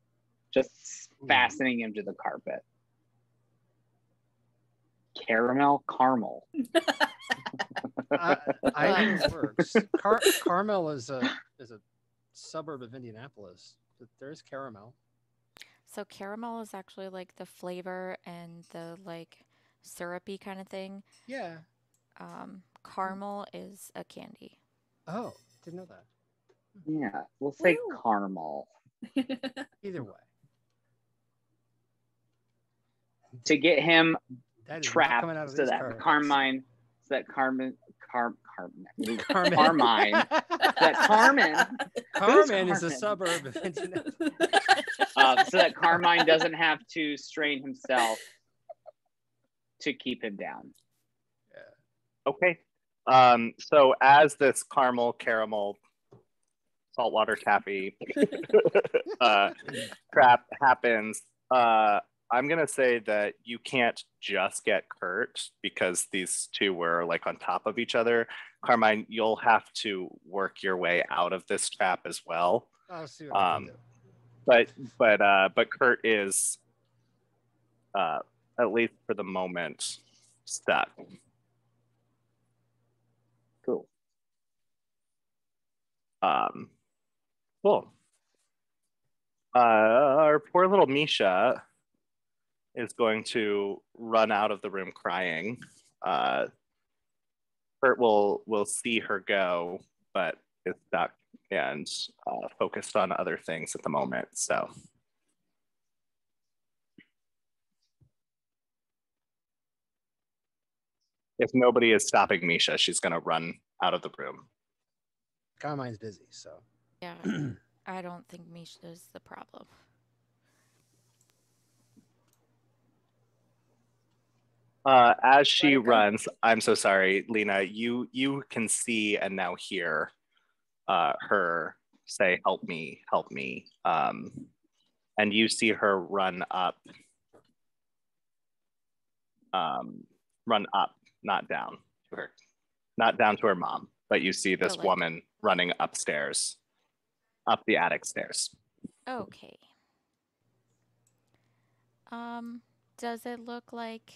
just fastening him to the carpet. Caramel. Either works. Carmel is a suburb of Indianapolis. There's caramel. So caramel is actually like the flavor and the like syrupy kind of thing. Yeah. Caramel is a candy. Oh, didn't know that. Yeah, we'll say caramel. Either way. To get him That is trapped coming out of so these that cards. Carmine Carmen is a suburb of Indianapolis. So that Carmine doesn't have to strain himself to keep him down. Yeah. Okay. So as this caramel, saltwater taffy trap happens, I'm gonna say that you can't just get Kurt because these two were like on top of each other. Carmine, you'll have to work your way out of this trap as well. I'll see what I can do. But Kurt is at least for the moment stuck. Cool. Cool. Our poor little Misha is going to run out of the room crying. Kurt will see her go, but is stuck and focused on other things at the moment. So. If nobody is stopping Misha, she's going to run out of the room. Carmine's busy, so. Yeah, I don't think Misha's the problem. As she runs, I'm so sorry, Lena, you can see and now hear her say, help me. And you see her run up, not down to her, not down to her mom, but you see this woman running upstairs, up the attic stairs. Okay. Does it look like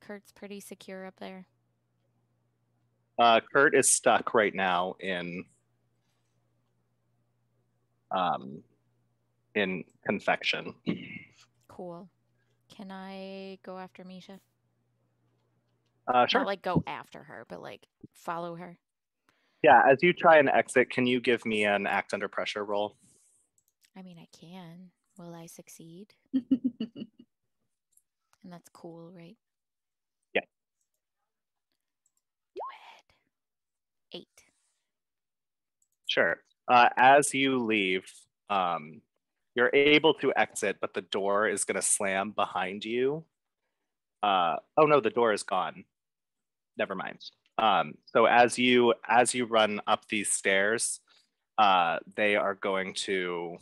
Kurt's pretty secure up there? Kurt is stuck right now in confection. Cool. Can I go after Misha? Sure. Not like go after her, but like follow her. Yeah, as you try and exit, can you give me an act under pressure roll? I mean, I can. Will I succeed? And that's cool, right? Yeah. Do it. 8. Sure. As you leave, you're able to exit, but the door is going to slam behind you. Oh no, the door is gone. Never mind. So as you run up these stairs, they are going to.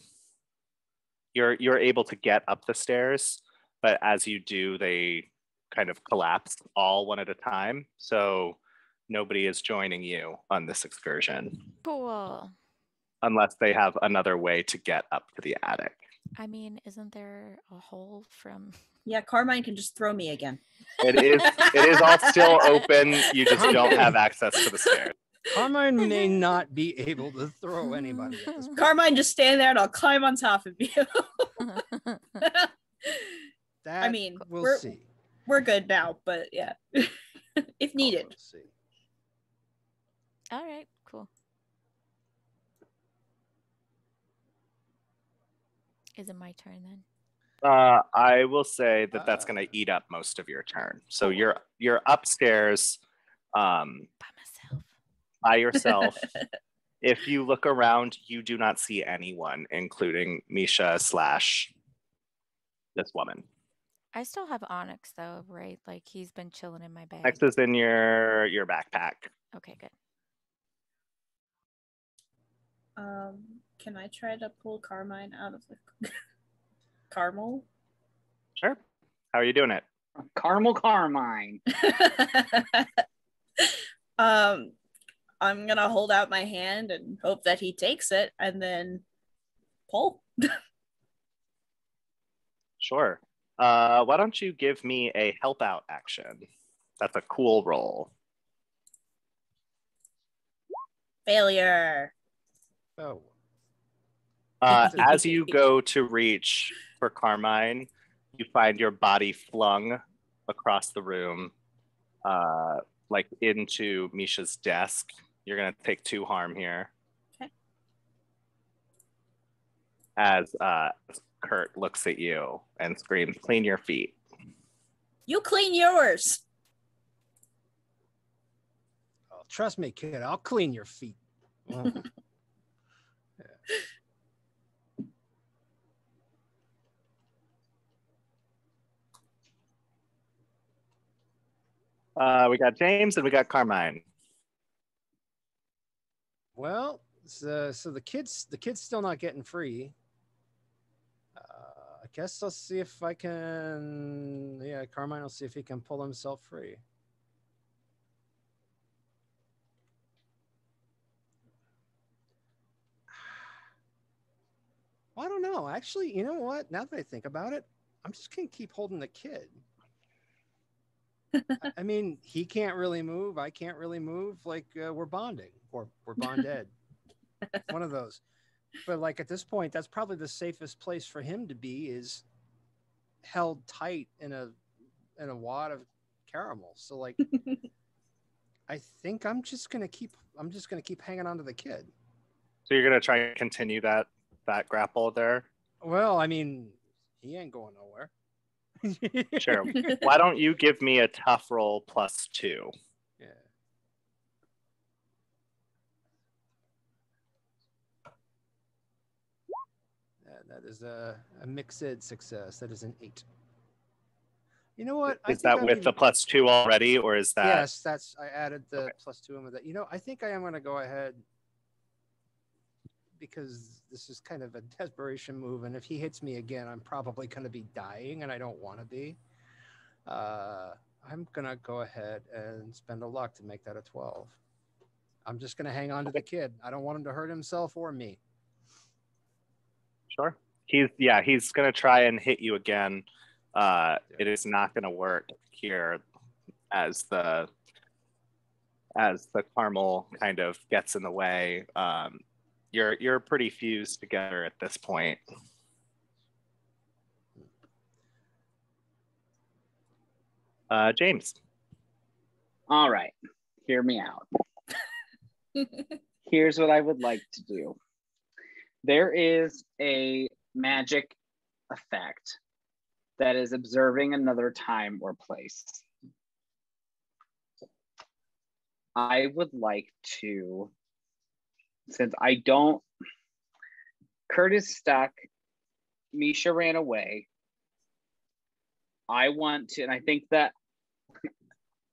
You're able to get up the stairs, but as you do, they kind of collapse all one at a time. So nobody is joining you on this excursion. Cool. Unless they have another way to get up to the attic. I mean, isn't there a hole from? Yeah, Carmine can just throw me again. It is all still open. You just don't have access to the stairs. Carmine may not be able to throw anybody at this point. Carmine, just stand there and I'll climb on top of you. That I mean, we'll see. We're good now, but yeah, if needed. We'll see. All right, cool. Is it my turn then? I will say that that's going to eat up most of your turn. So you're upstairs, By myself. by yourself. If you look around, you do not see anyone, including Misha / this woman. I still have Onyx though, right? Like he's been chilling in my bag. Next is in your backpack. Okay, good. Can I try to pull Carmine out of the caramel? Sure. How are you doing it? Caramel Carmine. I'm gonna hold out my hand and hope that he takes it and then pull. Sure. Why don't you give me a help out action? That's a cool roll. Failure. Oh. As you go to reach for Carmine, you find your body flung across the room, like into Misha's desk. You're gonna take 2 harm here. Okay. As Kurt looks at you and screams, "Clean your feet." You clean yours. Oh, trust me, kid. I'll clean your feet. Oh. We got James and we got Carmine. Well, so the kid's still not getting free. I guess I'll see if I can. Yeah, Carmine will see if he can pull himself free. Well, I don't know. Actually, you know what? Now that I think about it, I'm just gonna keep holding the kid. I mean, he can't really move. I can't really move. Like we're bonding, or we're bonded. One of those. But like at this point, that's probably the safest place for him to be, is held tight in a wad of caramel. So like, I think I'm just gonna keep hanging on to the kid. So you're gonna try and continue that grapple there? Well, I mean, he ain't going nowhere. Sure. Why don't you give me a tough roll +2? Yeah. That is a mixed success. That is an 8. You know what? Is that with the +2 already, or is that? Yes, I added the +2 in with that. You know, I think I am going to go ahead, because this is kind of a desperation move, and if he hits me again, I'm probably going to be dying, and I don't want to be. I'm going to go ahead and spend a luck to make that a 12. I'm just going to hang on to the kid. I don't want him to hurt himself or me. Sure. He's going to try and hit you again. It is not going to work here as the caramel kind of gets in the way. You're pretty fused together at this point. James. All right, hear me out. Here's what I would like to do. There is a magic effect that is observing another time or place. I would like to, since Kurt is stuck, Misha ran away. I want to, and I think that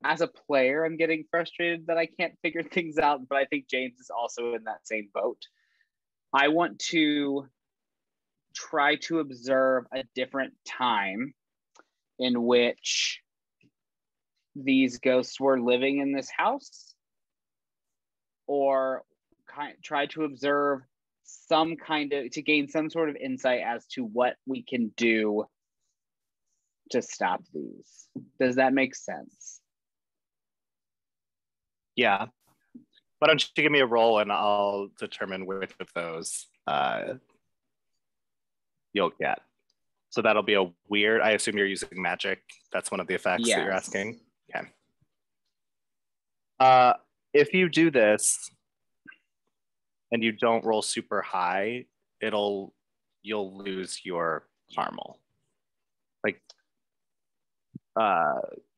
as a player, I'm getting frustrated that I can't figure things out, but I think James is also in that same boat. I want to try to observe a different time in which these ghosts were living in this house, or try to observe to gain some sort of insight as to what we can do to stop these. Does that make sense? Yeah. Why don't you give me a roll and I'll determine which of those you'll get. So that'll be a weird, I assume you're using magic. That's one of the effects that you're asking. Okay. If you do this and you don't roll super high, you'll lose your caramel.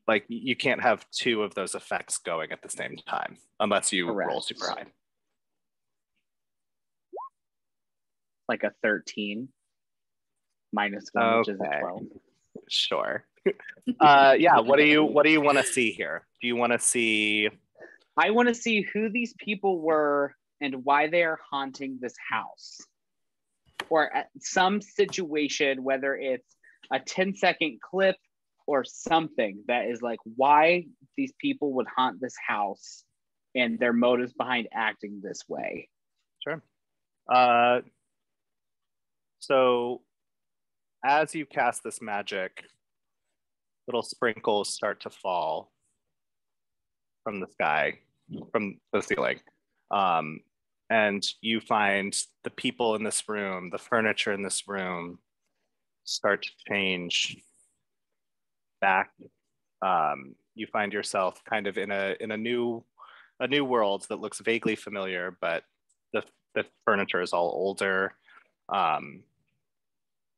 Like you can't have two of those effects going at the same time unless you roll super high. Like a 13 minus 1, which is a 12. Sure. Yeah, what do you want to see here? Do you want to see? I want to see who these people were and why they are haunting this house. Or at some situation, whether it's a 10-second clip or something that is like why these people would haunt this house and their motives behind acting this way. Sure. So as you cast this magic, little sprinkles start to fall from the sky, from the ceiling. And you find the people in this room, the furniture in this room start to change back. You find yourself kind of in a new world that looks vaguely familiar, but the furniture is all older.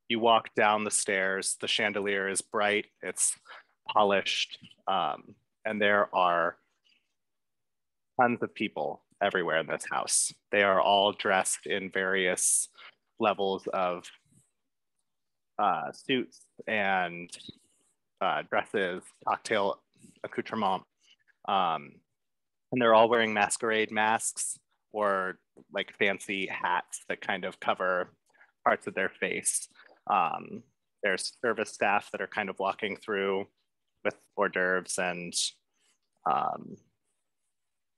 You walk down the stairs, the chandelier is bright, it's polished, and there are tons of people everywhere in this house. They are all dressed in various levels of suits and dresses, cocktail accoutrement, and they're all wearing masquerade masks or like fancy hats that kind of cover parts of their face. There's service staff that are kind of walking through with hors d'oeuvres and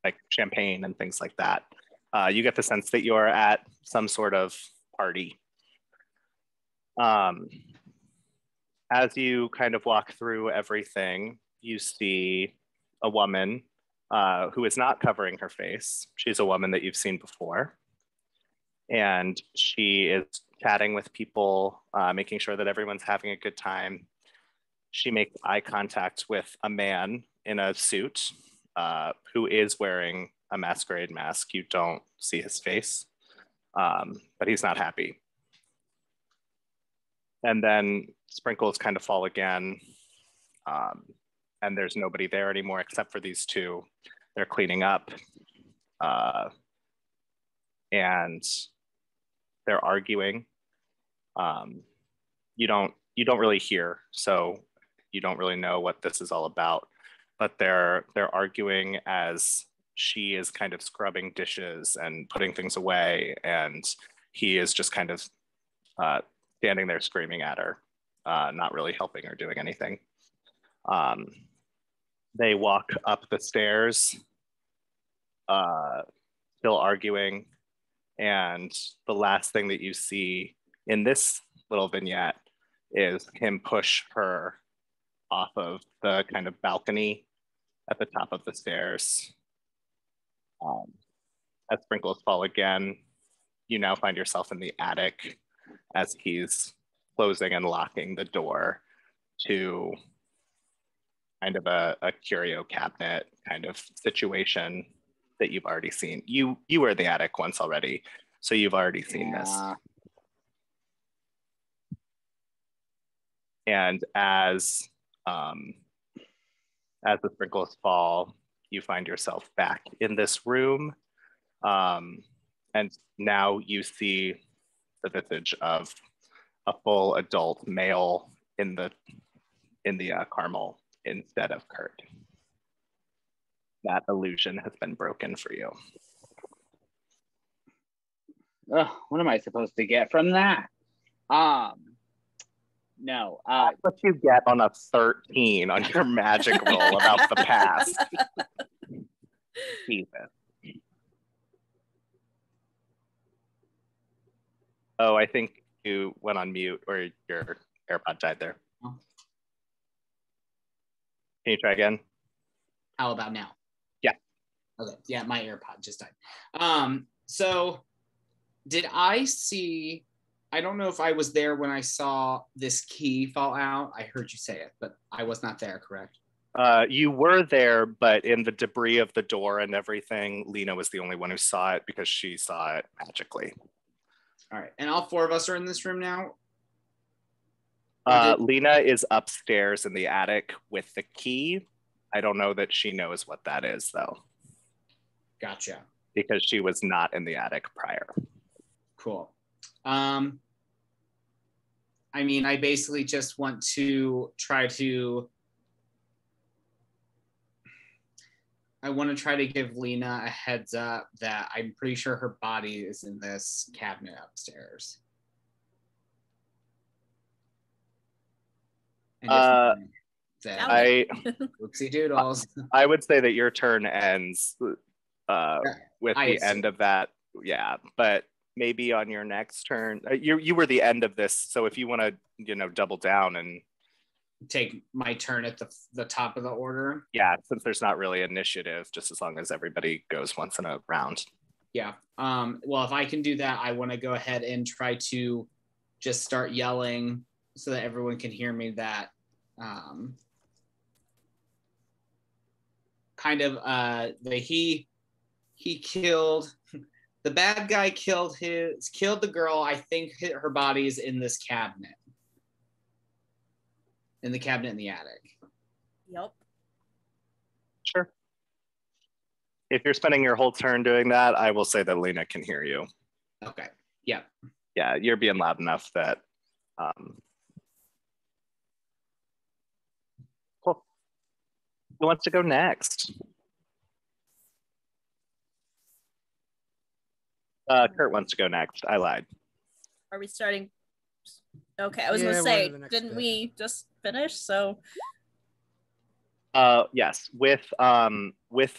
like champagne and things like that. You get the sense that you're at some sort of party. As you kind of walk through everything, you see a woman who is not covering her face. She's a woman that you've seen before. And she is chatting with people, making sure that everyone's having a good time. She makes eye contact with a man in a suit who is wearing a masquerade mask. You don't see his face, but he's not happy. And then sprinkles kind of fall again. And there's nobody there anymore except for these two. They're cleaning up. And they're arguing. You don't really hear, so you don't really know what this is all about. But they're arguing as she is kind of scrubbing dishes and putting things away, and he is just kind of standing there screaming at her, not really helping or doing anything. They walk up the stairs, still arguing, and the last thing that you see in this little vignette is him push her off of the kind of balcony at the top of the stairs. As sprinkles fall again, you now find yourself in the attic as he's closing and locking the door to kind of a curio cabinet kind of situation that you've already seen. You were in the attic once already, so you've already seen this. And as the sprinkles fall, you find yourself back in this room, and now you see the visage of a full adult male in the caramel instead of Kurt. That illusion has been broken for you. What am I supposed to get from that? No. That's what you get on a 13 on your magic roll about the past. Jesus. Oh, I think you went on mute or your AirPod died there. Oh. Can you try again? How about now? Yeah. Okay. Yeah, my AirPod just died. So did I see, I don't know if I was there when I saw this key fall out. I heard you say it, but I was not there, correct? You were there, but in the debris of the door and everything, Lena was the only one who saw it because she saw it magically. All right. And all four of us are in this room now? Lena is upstairs in the attic with the key. I don't know that she knows what that is, though. Gotcha. Because she was not in the attic prior. Cool. I mean, I basically just want to try to give Lena a heads up that I'm pretty sure her body is in this cabinet upstairs. And then whoopsie doodles. I would say that your turn ends with the end of that. Yeah, but maybe on your next turn, you were the end of this. So if you want to, double down and take my turn at the top of the order. Yeah, since there's not really initiative, just as long as everybody goes once in a round. Yeah. Well, if I can do that, I want to go ahead and try to just start yelling so that everyone can hear me that he killed the bad guy, killed the girl. I think her body is in this cabinet. In the cabinet in the attic. Yep. Sure. If you're spending your whole turn doing that, I will say that Lena can hear you. Okay. Yeah. Yeah, you're being loud enough that cool. Who wants to go next? Kurt wants to go next. I lied. Are we starting? Okay, I was gonna say, didn't bit. we just finish? So yes, with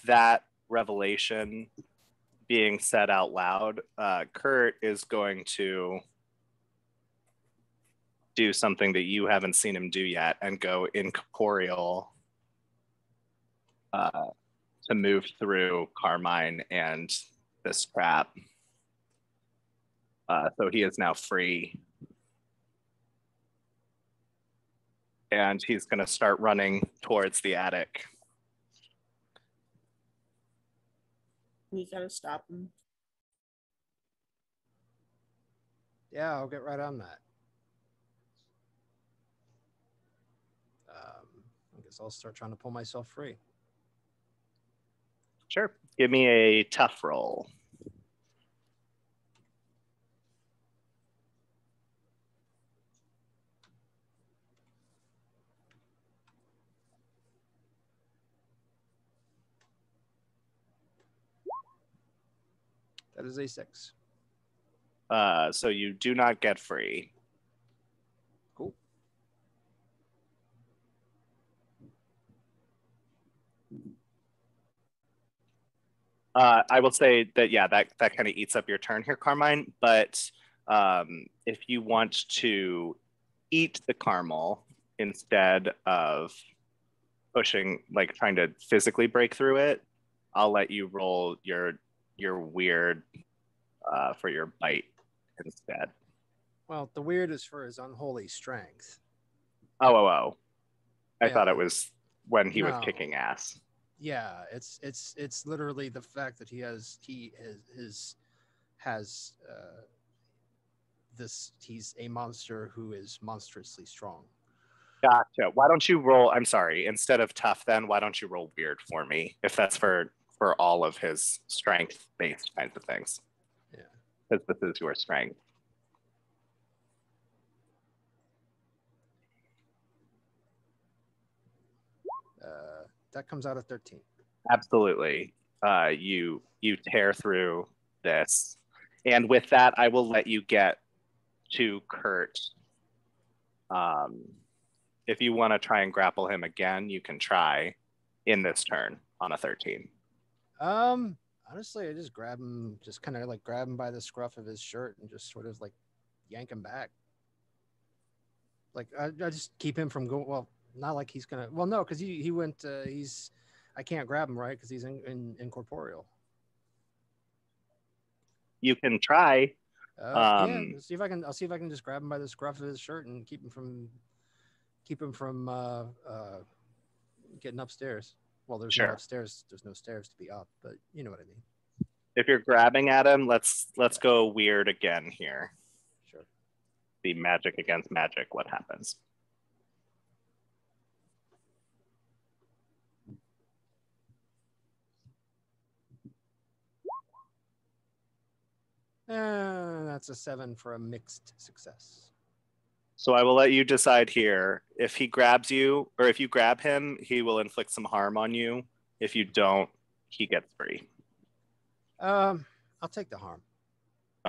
that revelation being said out loud, Kurt is going to do something that you haven't seen him do yet and go incorporeal to move through Carmine and this trap. So he is now free. And he's going to start running towards the attic. we gotta stop him. Yeah, I'll get right on that. I guess I'll start trying to pull myself free. Sure. Give me a tough roll. That is a 6. So you do not get free. Cool. I will say that, yeah, that kind of eats up your turn here, Carmine. But if you want to eat the caramel instead of pushing, like trying to physically break through it, I'll let you roll your weird for your bite instead. Well, the weird is for his unholy strength. I Yeah. thought it was when he was No. kicking ass. Yeah, it's literally the fact that he's a monster who is monstrously strong. Gotcha. Why don't you roll? I'm sorry. Instead of tough, then why don't you roll weird for me? If that's for all of his strength-based kinds of things. Yeah. Because this is your strength. That comes out at 13. Absolutely. You tear through this. And with that, I will let you get to Kurt. If you want to try and grapple him again, you can try in this turn on a 13. Honestly, I just grab him by the scruff of his shirt and just sort of like yank him back. Like I just keep him from going. Well, not like he's gonna. Well, no, because he went. He's. I can't grab him, right? Because he's incorporeal. You can try. Yeah. See if I can. I'll see if I can just grab him by the scruff of his shirt and keep him from getting upstairs. Well, there's no upstairs. There's no stairs to be up, but you know what I mean. If you're grabbing at him, let's go weird again here. Sure. The magic against magic. What happens? That's a 7 for a mixed success. So I will let you decide here. If he grabs you, or if you grab him, he will inflict some harm on you. If you don't, he gets free. I'll take the harm.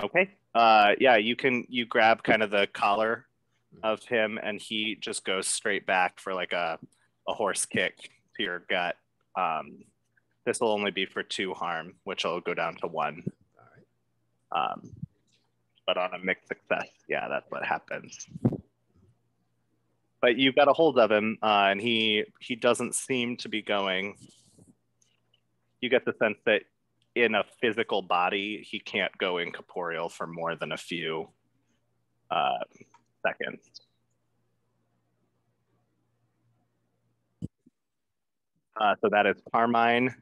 Okay. Yeah, you grab kind of the collar of him, and he just goes straight back for like a horse kick to your gut. This will only be for 2 harm, which will go down to 1. All right. But on a mixed success, yeah, that's what happens. But you got a hold of him, and he doesn't seem to be going. You get the sense that in a physical body, he can't go incorporeal for more than a few seconds. So that is Carmine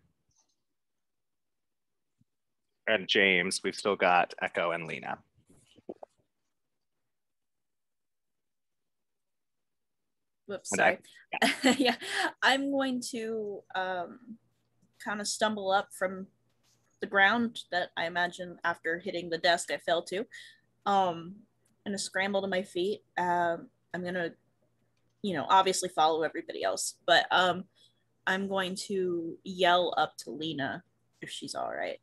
and James. We've still got Echo and Lena. Whoops, sorry. Yeah, I'm going to kind of stumble up from the ground that I imagine after hitting the desk I fell to. And a scramble to my feet. I'm gonna, obviously follow everybody else, but I'm going to yell up to Lena if she's all right.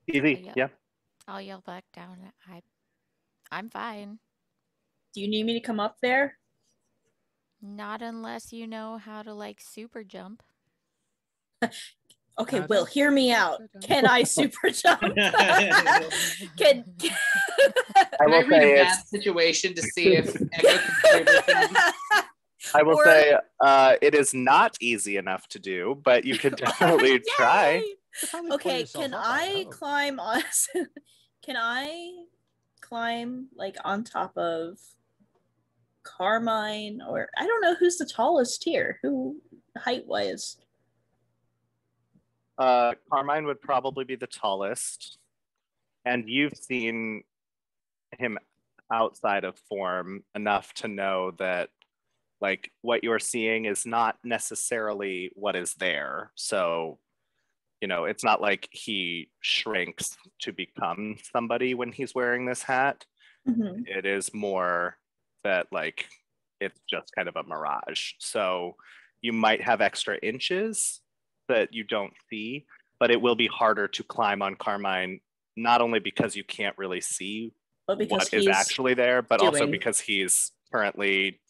Easy, yeah. I'll yell back down. I'm fine. Do you need me to come up there? Not unless you know how to like super jump. Okay, Will, hear me out. Can I super jump? I Can will I read say a bad situation to see if Echo can super jump? I will say it is not easy enough to do, but you could definitely try. Okay, can I climb on? Can I climb like on top of Carmine, or I don't know who's the tallest here, who height wise? Carmine would probably be the tallest, and you've seen him outside of form enough to know that like what you're seeing is not necessarily what is there. So, it's not like he shrinks to become somebody when he's wearing this hat. Mm-hmm. It is more that like it's just kind of a mirage. So you might have extra inches that you don't see, but it will be harder to climb on Carmine, not only because you can't really see what is actually there, but also because he's currently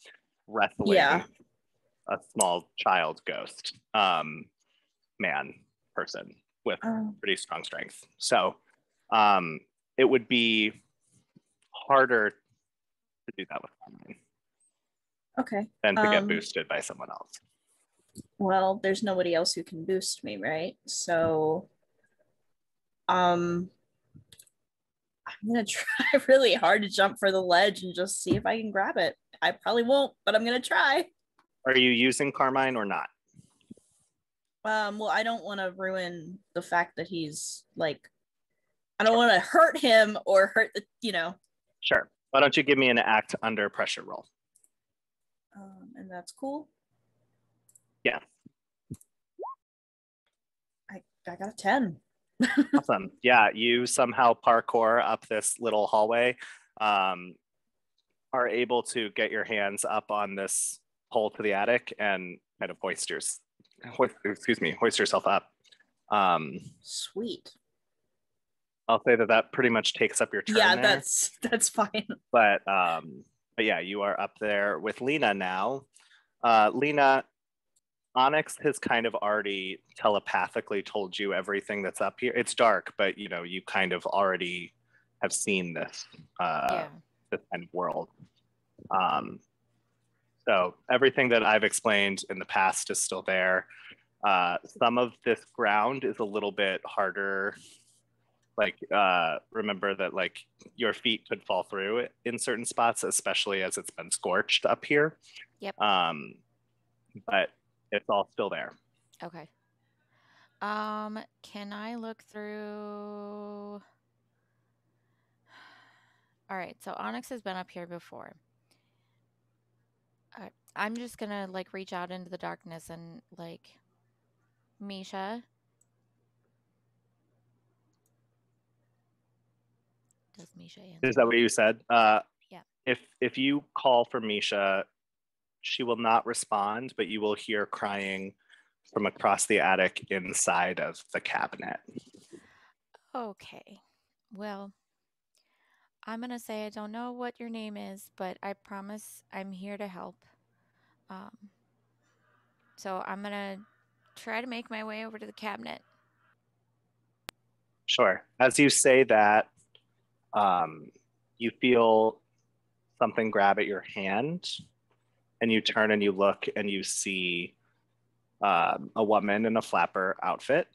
wrestling a small child ghost person with pretty strong strength. So it would be harder to do that with Carmine. Okay. Than to get boosted by someone else. Well, there's nobody else who can boost me, right? So I'm gonna try really hard to jump for the ledge and just see if I can grab it. I probably won't, but I'm gonna try. Are you using Carmine or not? Well, I don't want to ruin the fact that he's like, I don't want to hurt him or hurt the, Sure. Why don't you give me an act under pressure roll? And that's cool. Yeah. I got a 10. Awesome. Yeah, you somehow parkour up this little hallway, are able to get your hands up on this hole to the attic and kind of hoist yourself up. Sweet. I'll say that pretty much takes up your turn. Yeah, there. that's fine. But yeah, you are up there with Lena now. Lena, Onyx has kind of already telepathically told you everything that's up here. It's dark, but you know, you kind of already have seen this this kind of world. So everything that I've explained in the past is still there. Some of this ground is a little bit harder. Like remember that like your feet could fall through it in certain spots, especially as it's been scorched up here. Yep. But it's all still there. Okay. Can I look through? All right, so Onyx has been up here before. I'm just gonna like reach out into the darkness and like, Misha. Does Misha answer? Is that what you said? Yeah. If you call for Misha, she will not respond, but you will hear crying from across the attic inside of the cabinet. Okay. Well, I'm gonna say I don't know what your name is, but I promise I'm here to help. So I'm gonna try to make my way over to the cabinet. Sure. As you say that, you feel something grab at your hand, and you turn and you look and you see a woman in a flapper outfit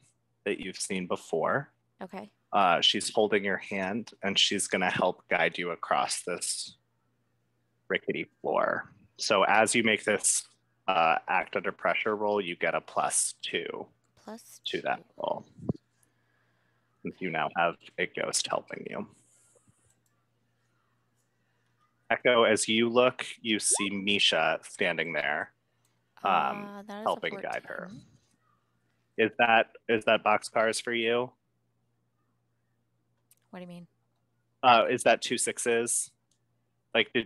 that you've seen before. Okay. She's holding your hand and she's going to help guide you across this rickety floor. So as you make this act under pressure roll, you get a +2 to that roll. Since you now have a ghost helping you. Echo, as you look, you see Misha standing there, helping guide her. Is that boxcars for you? What do you mean? Is that 2 6s? Like, do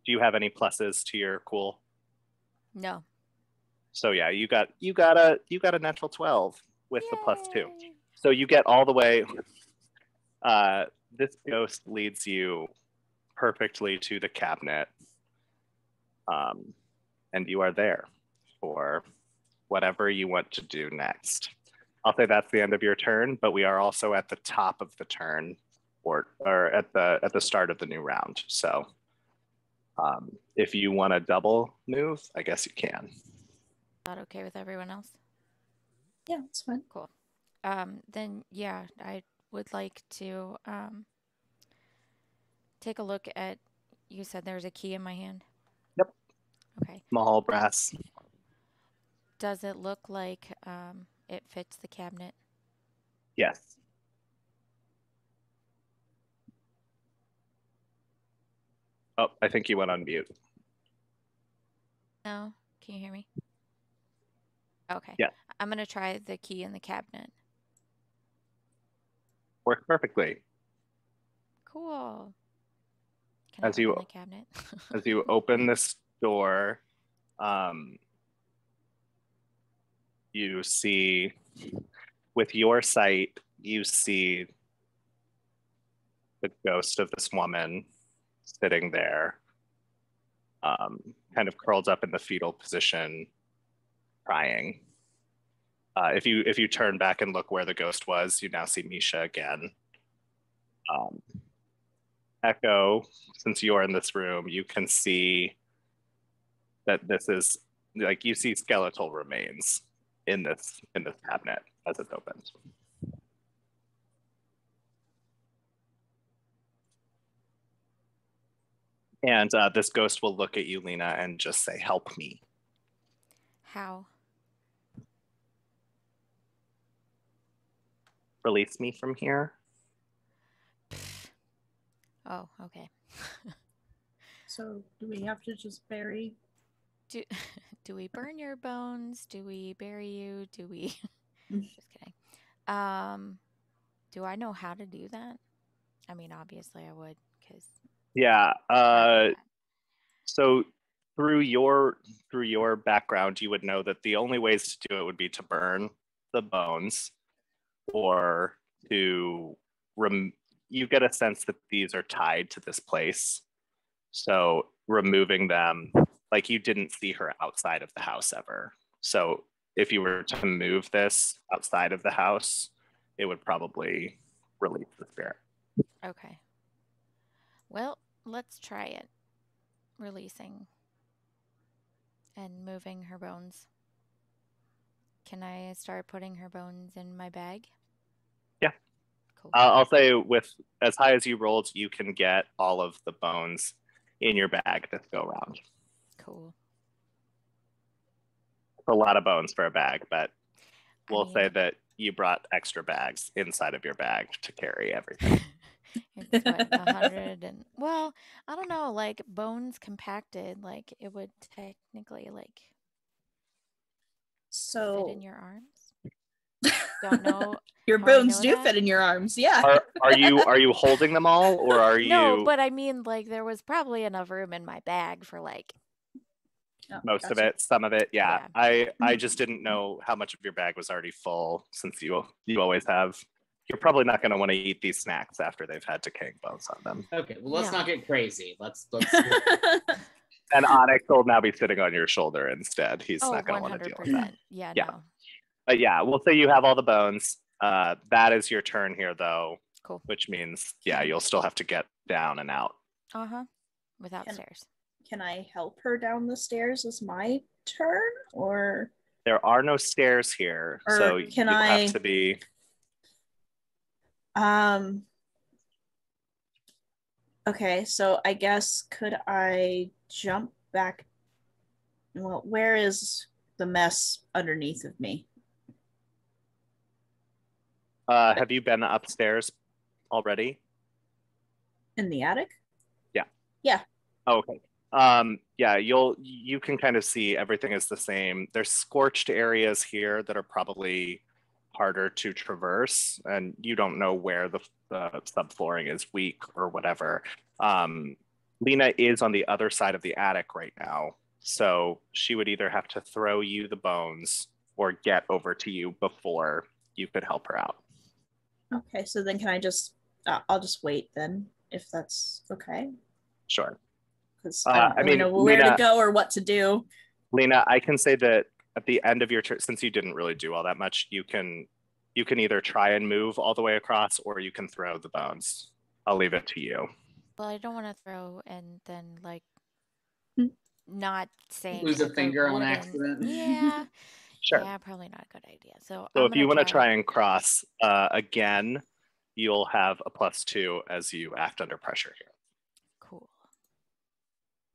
you have any pluses to your cool? No. So yeah, you got a natural 12 with the +2. So you get all the way. This ghost leads you perfectly to the cabinet, and you are there for whatever you want to do next. I'll say that's the end of your turn, but we are also at the top of the turn, or at the start of the new round. So if you want to double move, I guess you can. That okay with everyone else? Yeah, it's fine. Cool. Then yeah, I would like to take a look at. You said there's a key in my hand. Yep. Okay. Small brass. Does it look like it fits the cabinet? Yes. Oh, I think you went on mute. No? Can you hear me? Okay. Yeah. I'm going to try the key in the cabinet. Worked perfectly. Cool. Can As I you open the cabinet? as you open this door, you see, with your sight, you see the ghost of this woman sitting there, kind of curled up in the fetal position, crying. If you turn back and look where the ghost was, you now see Misha again. Echo, since you're in this room, you can see that this is like, you see skeletal remains in this cabinet as it's opened. And this ghost will look at you, Lena, and just say, "Help me." How? Release me from here. Oh, okay. So do we have to just bury? Do we burn your bones? Do we bury you? Do we? Just kidding. Do I know how to do that? I mean, obviously I would, because Yeah. So through your background, you would know that the only ways to do it would be to burn the bones, or to you get a sense that these are tied to this place. So removing them, like, you didn't see her outside of the house ever. So if you were to move this outside of the house, it would probably release the spirit. Okay. Well, let's try it. Releasing and moving her bones. Can I start putting her bones in my bag? Yeah. Cool. I'll say with as high as you rolled, you can get all of the bones in your bag this go around. Cool. It's a lot of bones for a bag, but we'll I mean, say that you brought extra bags inside of your bag to carry everything. it's what, 100 and well, I don't know, like bones compacted, like it would technically like fit in So your arms. Don't know. your how I bones know do that. fit in your arms. Yeah. Are you holding them all, or are No, you but I mean, like there was probably enough room in my bag for like Oh, most of gotcha. it, some of it? Yeah. Yeah. I just didn't know how much of your bag was already full, since you always have. You're probably not going to want to eat these snacks after they've had decaying bones on them. Okay, well, let's No. not get crazy. Let's And Onyx will now be sitting on your shoulder instead. He's oh, not going to want to deal with that. 100%. Yeah, Yeah. no. But yeah, we'll say you have all the bones. That is your turn here, though, Cool. which means, yeah, you'll still have to get down and out. Uh-huh. Without Can- stairs. Can I help her down the stairs? Is my turn, or There are no stairs here, Or so can you'll I- have to be. Okay, so I guess could I jump back? Well, where is the mess underneath of me? Have you been upstairs already? In the attic? Yeah. Yeah. Oh, okay. Yeah, you can kind of see everything is the same. There's scorched areas here that are probably harder to traverse, and you don't know where the subflooring is weak or whatever. Lena is on the other side of the attic right now, so she would either have to throw you the bones or get over to you before you could help her out. Okay, so then can I just I'll just wait then, if that's okay, Sure. because I don't really know where Lena, to go or what to do. Lena, I can say that at the end of your turn, since you didn't really do all that much, you can either try and move all the way across, or you can throw the bones. I'll leave it to you. Well, I don't want to throw and then like Hmm. not saying lose a it's finger on wooden- accident. Yeah. Sure. Yeah, probably not a good idea. So So I'm if you gonna want to try and cross again, you'll have a +2 as you act under pressure here. Cool.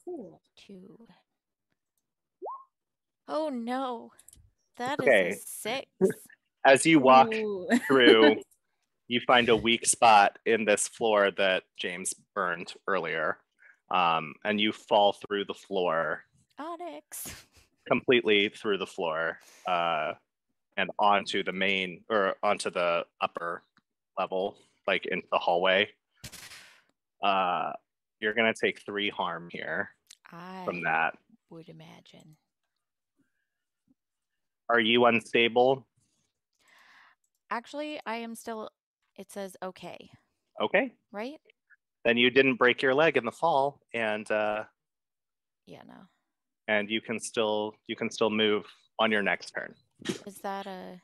Cool. 2. Oh no. That is Okay. a 6. As you walk Ooh. through, you find a weak spot in this floor that James burned earlier, and you fall through the floor, Onyx. completely through the floor, and onto the main, or onto the upper level, like into the hallway. You're gonna take 3 harm here from I that. would imagine. Are you unstable? Actually, I am still. It says okay, Okay. right? Then you didn't break your leg in the fall, and Yeah, no. you can still move on your next turn. Is that a?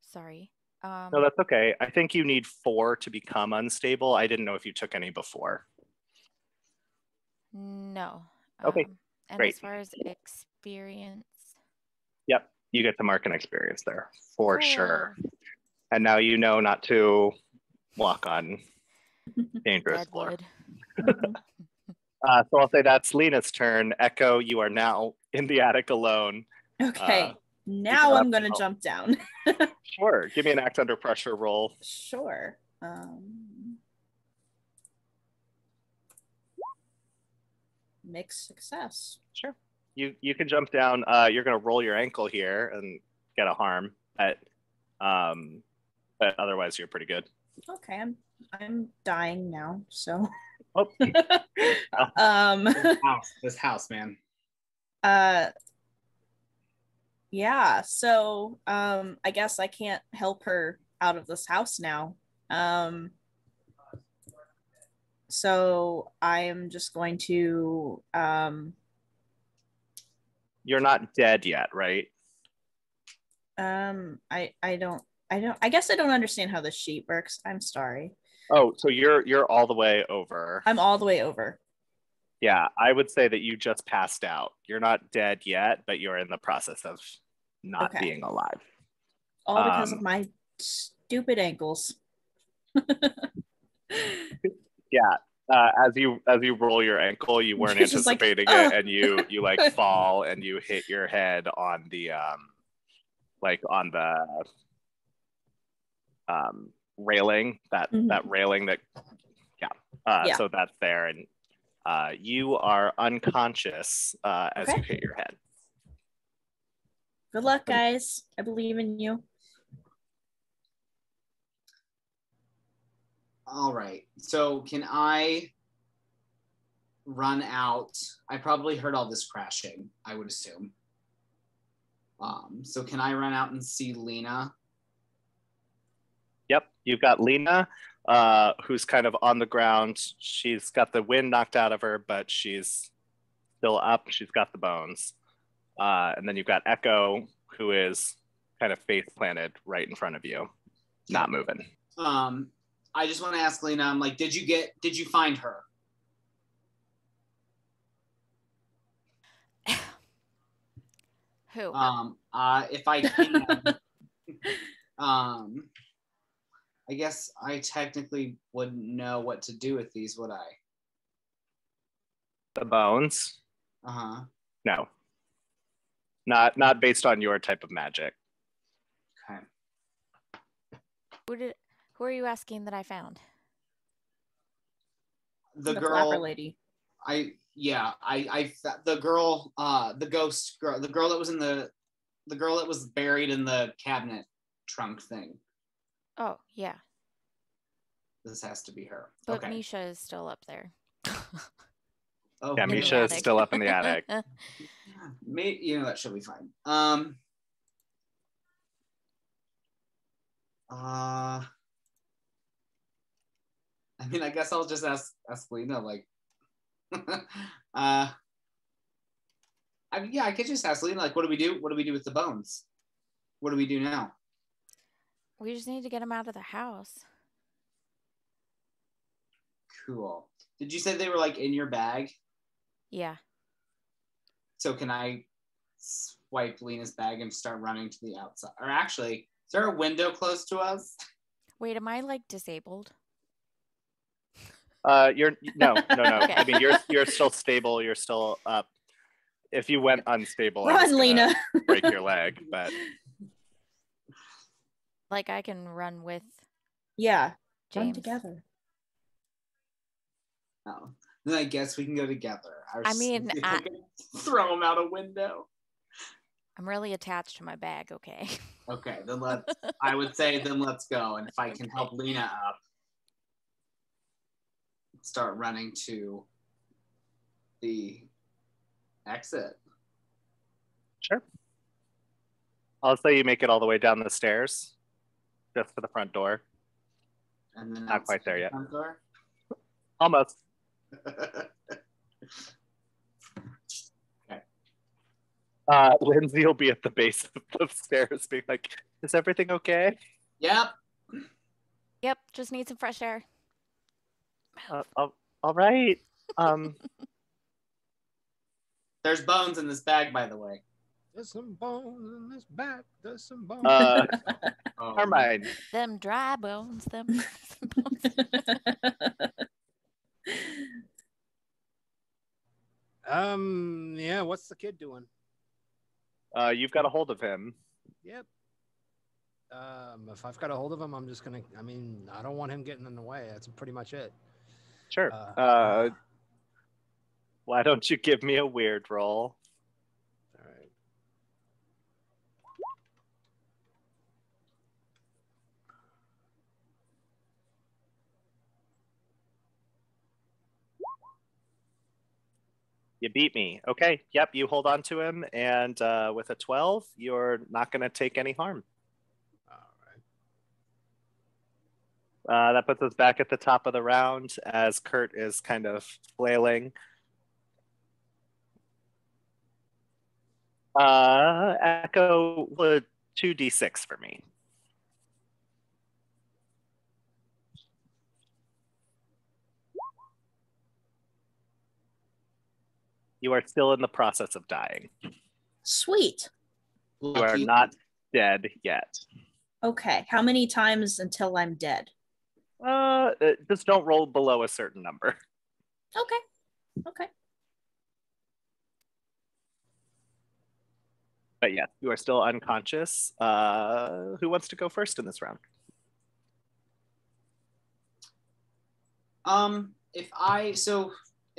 Sorry. No, that's okay. I think you need 4 to become unstable. I didn't know if you took any before. No. Okay, And great. as far as experience. Yep, you get to mark an experience there for sure. Cool. And now you know not to walk on dangerous floor. Deadwood. So I'll say that's Lena's turn. Echo, you are now in the attic alone. Okay, you now got I'm up gonna and jump down. Sure, give me an act under pressure roll. Sure. Mixed success. Sure. You can jump down. You're gonna roll your ankle here and get a harm, but otherwise you're pretty good. Okay, I'm dying now, so. Oh. This house, man. Yeah, so I guess I can't help her out of this house now. So I am just going to You're not dead yet, right? I guess I don't understand how the sheet works. I'm sorry. Oh, so you're all the way over. I'm all the way over. Yeah, I would say that you just passed out. You're not dead yet, but you're in the process of not Okay. being alive. All because of my stupid ankles. Yeah. As you roll your ankle, you weren't It's just like, anticipating it, and you like fall and you hit your head on the railing, that railing that so that's there, and you are unconscious as you hit your head. Good luck, guys. I believe in you. All right. So can I run out? I probably heard all this crashing, I would assume. So can I run out and see Lena? Yep, you've got Lena, who's kind of on the ground. She's got the wind knocked out of her, but she's still up. She's got the bones. And then you've got Echo, who is kind of face planted right in front of you, not moving. I just want to ask Lena, I'm like, did you find her? Who? If I can, I guess I technically wouldn't know what to do with these, would I? The bones? Uh-huh. No. Not based on your type of magic. Okay. Who are you asking that I found? The girl, flapper lady. the girl, the ghost girl, the girl that was buried in the cabinet trunk thing. Oh, yeah. This has to be her. But okay. Misha is still up there. Oh, yeah, Misha is still up in the attic. That should be fine. I mean, I guess I'll just ask Lena, like, I could just ask Lena, like, what do we do? What do we do with the bones? What do we do now? We just need to get them out of the house. Cool. Did you say they were, like, in your bag? Yeah. So can I swipe Lena's bag and start running to the outside? Or actually, is there a window close to us? Wait, am I, like, disabled? No. Okay. I mean, you're still stable. You're still up. If you went unstable, Run, Lena. break your leg. But like I can run with. Yeah, James. run together. Oh, then I guess we can go together. Throw him out a window. I'm really attached to my bag. Okay. Okay, then I would say let's go, and if I can help Lena up. Start running to the exit. Sure. I'll say you make it all the way down the stairs, just to the front door. And then not quite there yet. Front door? Almost. Okay. Lindsay will be at the base of the stairs, being like, "Is everything okay?" Yep. Yep. Just need some fresh air. All right. There's bones in this bag, by the way. There's some bones in this bag. There's some bones. Carmine. Them dry bones. Them. Yeah. What's the kid doing? You've got a hold of him. Yep. If I've got a hold of him, I'm just gonna. I mean, I don't want him getting in the way. That's pretty much it. Sure. Why don't you give me a weird roll? All right. You beat me. Okay. Yep. You hold on to him, and with a 12, you're not going to take any harm. That puts us back at the top of the round as Kurt is kind of flailing. Echo would 2d6 for me. You are still in the process of dying. Sweet. You are not dead yet. Okay. How many times until I'm dead? Just don't roll below a certain number. Okay. But yes, you are still unconscious. Who wants to go first in this round?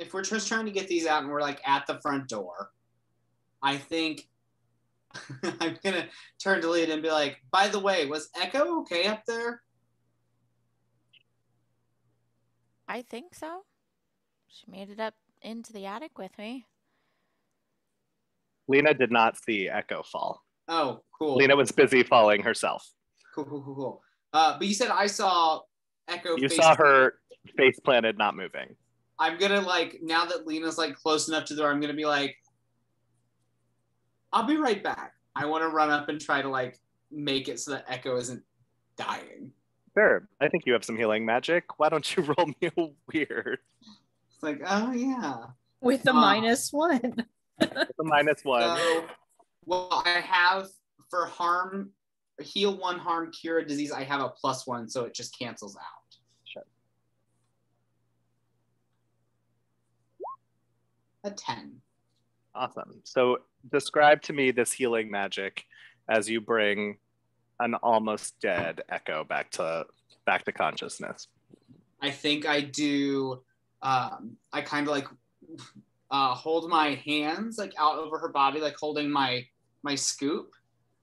If we're just trying to get these out and we're like at the front door, I think I'm gonna turn to Lena and be like, by the way, was Echo okay up there? I think so. She made it up into the attic with me. Lena did not see Echo fall. Oh, cool. Lena was busy falling herself. Cool. But you said I saw Echo. You saw her face planted, not moving. I'm gonna now that Lena's close enough to the door, I'm gonna be like, I'll be right back. I want to run up and try to make it so that Echo isn't dying. Sure. I think you have some healing magic. Why don't you roll me a weird? It's like, oh yeah. With a -1. With a -1. So, well, I have for heal 1 harm, cure a disease, I have a +1, so it just cancels out. Sure. A 10. Awesome. So describe to me this healing magic as you bring an almost dead Echo back to consciousness. I think I do. I kind of hold my hands out over her body, holding my scoop,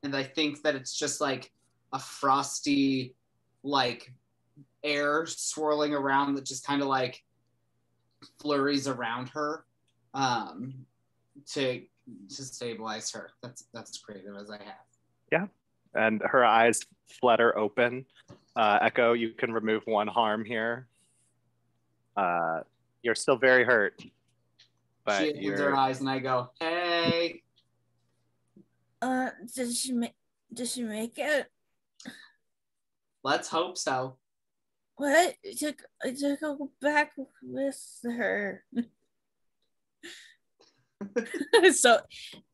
and I think that it's just a frosty air swirling around that just kind of flurries around her to stabilize her. That's as creative as I have. Yeah. And her eyes flutter open. Echo, you can remove 1 harm here. You're still very hurt. But she opens her eyes and I go, hey. Did she make it? Let's hope so. What? To go back with her. So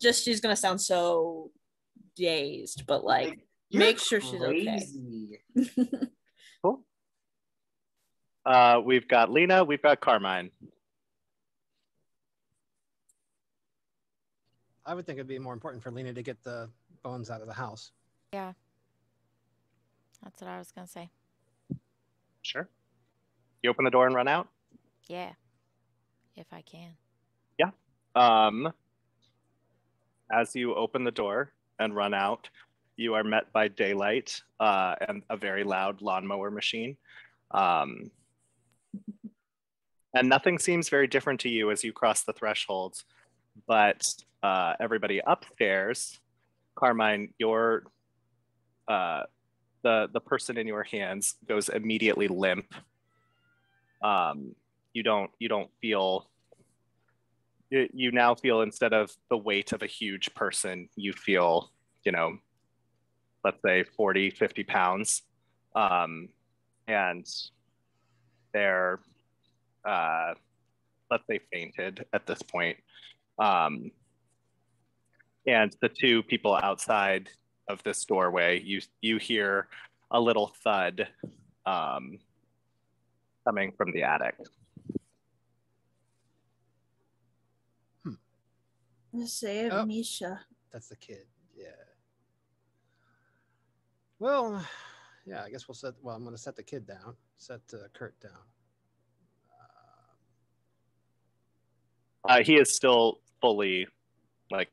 just she's gonna sound so dazed, but make sure crazy. She's okay. Cool. We've got Lena, we've got Carmine. I would think it'd be more important for Lena to get the bones out of the house. Yeah. That's what I was going to say. Sure. You open the door and run out? Yeah. If I can. Yeah. As you open the door and run out, you are met by daylight and a very loud lawnmower machine. And nothing seems very different to you as you cross the thresholds. But everybody upstairs, Carmine, your the person in your hands goes immediately limp. You don't feel. You now feel, instead of the weight of a huge person, you feel, let's say 40, 50 pounds. And they're, let's say, fainted at this point. And the 2 people outside of this doorway, you hear a little thud coming from the attic. Say it, Misha. That's the kid. Yeah. Well, yeah, I guess I'm going to set the kid down. Set Kurt down. He is still fully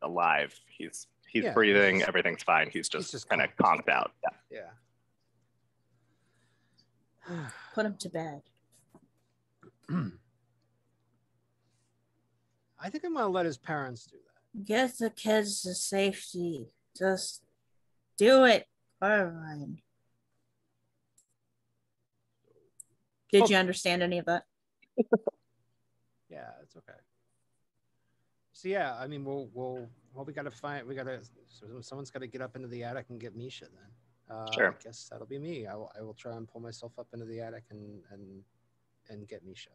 alive. He's breathing. Everything's fine. He's just kind of conked out. Yeah. Put him to bed. I think I'm going to let his parents do that. Get the kids to safety. Just do it. Fine. Did you understand any of that? Yeah, it's okay. So yeah, I mean, we'll Well, someone's got to get up into the attic and get Misha then. Sure. I guess that'll be me. I will try and pull myself up into the attic and get Misha.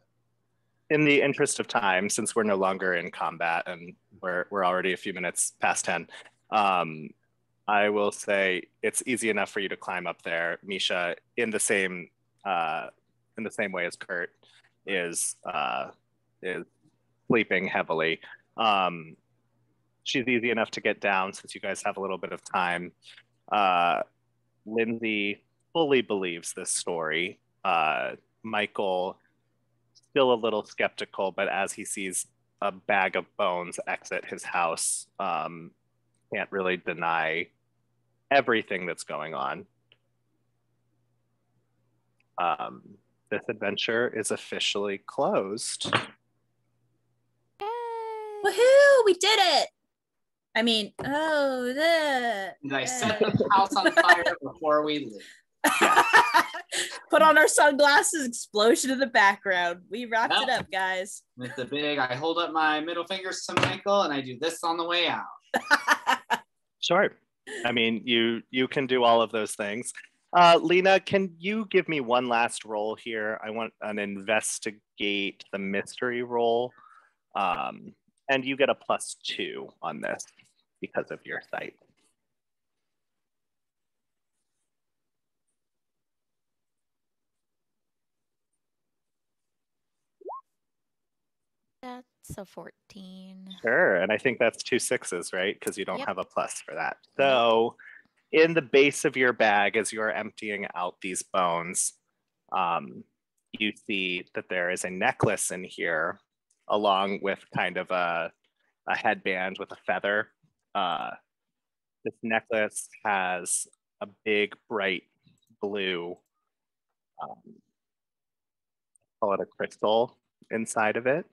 In the interest of time, since we're no longer in combat and we're already a few minutes past 10, I will say it's easy enough for you to climb up there. Misha, in the same way as Kurt, is sleeping heavily. She's easy enough to get down since you guys have a little bit of time. Lindsay fully believes this story. Michael, still a little skeptical, but as he sees a bag of bones exit his house, can't really deny everything that's going on. This adventure is officially closed. Woohoo! We did it! I mean, oh, Did I set the house on fire before we leave? Put on our sunglasses, explosion in the background. We wrapped it up, guys. With the big, I hold up my middle fingers to Michael and I do this on the way out. Sure. I mean, you can do all of those things. Lena, can you give me one last roll here? I want an investigate the mystery roll. And you get a +2 on this because of your sight. That's a 14. Sure, and I think that's 2 6s, right? Because you don't Yep. have a plus for that. So in the base of your bag, as you're emptying out these bones, you see that there is a necklace in here, along with kind of a headband with a feather. This necklace has a big, bright blue, call it a crystal inside of it.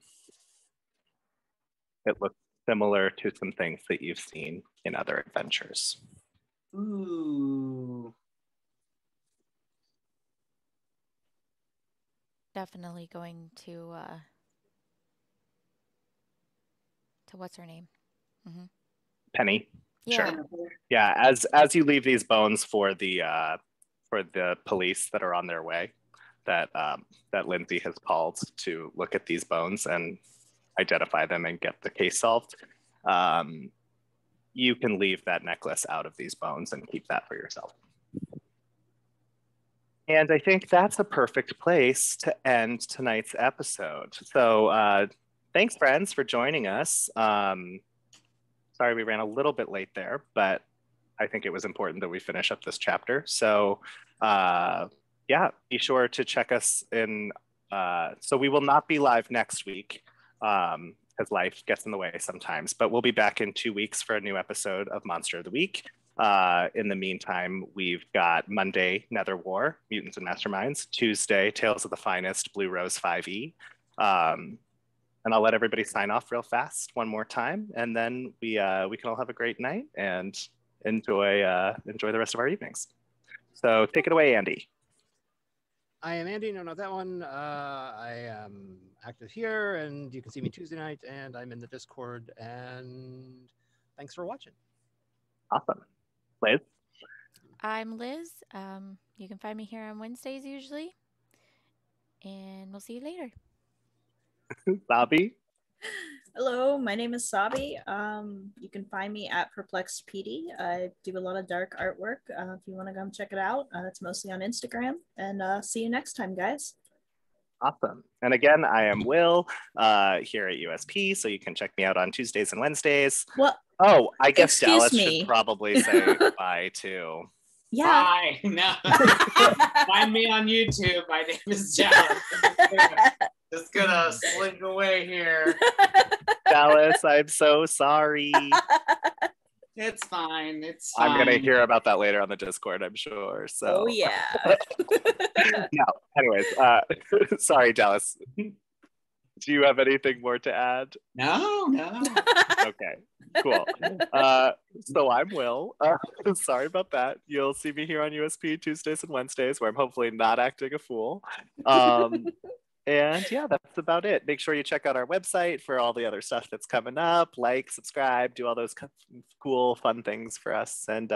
It looks similar to some things that you've seen in other adventures. Ooh. Definitely going to what's her name? Mm-hmm. Penny. Yeah. Sure. Yeah, as you leave these bones for the police that are on their way, that Lindsay has called to look at these bones and identify them and get the case solved, you can leave that necklace out of these bones and keep that for yourself. And I think that's a perfect place to end tonight's episode. So thanks, friends, for joining us. Sorry we ran a little bit late there, but I think it was important that we finish up this chapter. So yeah, be sure to check us in. So we will not be live next week because life gets in the way sometimes, but we'll be back in 2 weeks for a new episode of Monster of the Week. In the meantime, we've got Monday, Nether War, Mutants and Masterminds, Tuesday, Tales of the Finest, Blue Rose 5e. And I'll let everybody sign off real fast one more time, and then we can all have a great night and enjoy the rest of our evenings. So take it away, Andy. I am Andy, no, not that one. I am active here, and you can see me Tuesday night, and I'm in the Discord, and thanks for watching. Awesome. Liz? I'm Liz. You can find me here on Wednesdays usually, and we'll see you later. Bobby? Hello, my name is Sabi. You can find me at Perplexed PD. I do a lot of dark artwork. If you want to come check it out, it's mostly on Instagram. And see you next time, guys. Awesome. And again, I am Will here at USP, so you can check me out on Tuesdays and Wednesdays. What? Oh, I guess Excuse Dallas me. should probably say bye too. Yeah. Bye. No. Find me on YouTube. My name is Dallas. Just gonna slink away here. Dallas, I'm so sorry. It's fine. It's fine. I'm gonna hear about that later on the Discord, I'm sure. So Oh yeah. no, anyways, sorry, Dallas. Do you have anything more to add? No. Okay, cool. So I'm Will. Sorry about that. You'll see me here on USP Tuesdays and Wednesdays, where I'm hopefully not acting a fool. And yeah, that's about it. Make sure you check out our website for all the other stuff that's coming up. Like, subscribe, do all those cool, fun things for us. And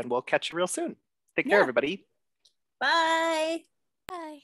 we'll catch you real soon. Take care, Yeah. everybody. Bye. Bye.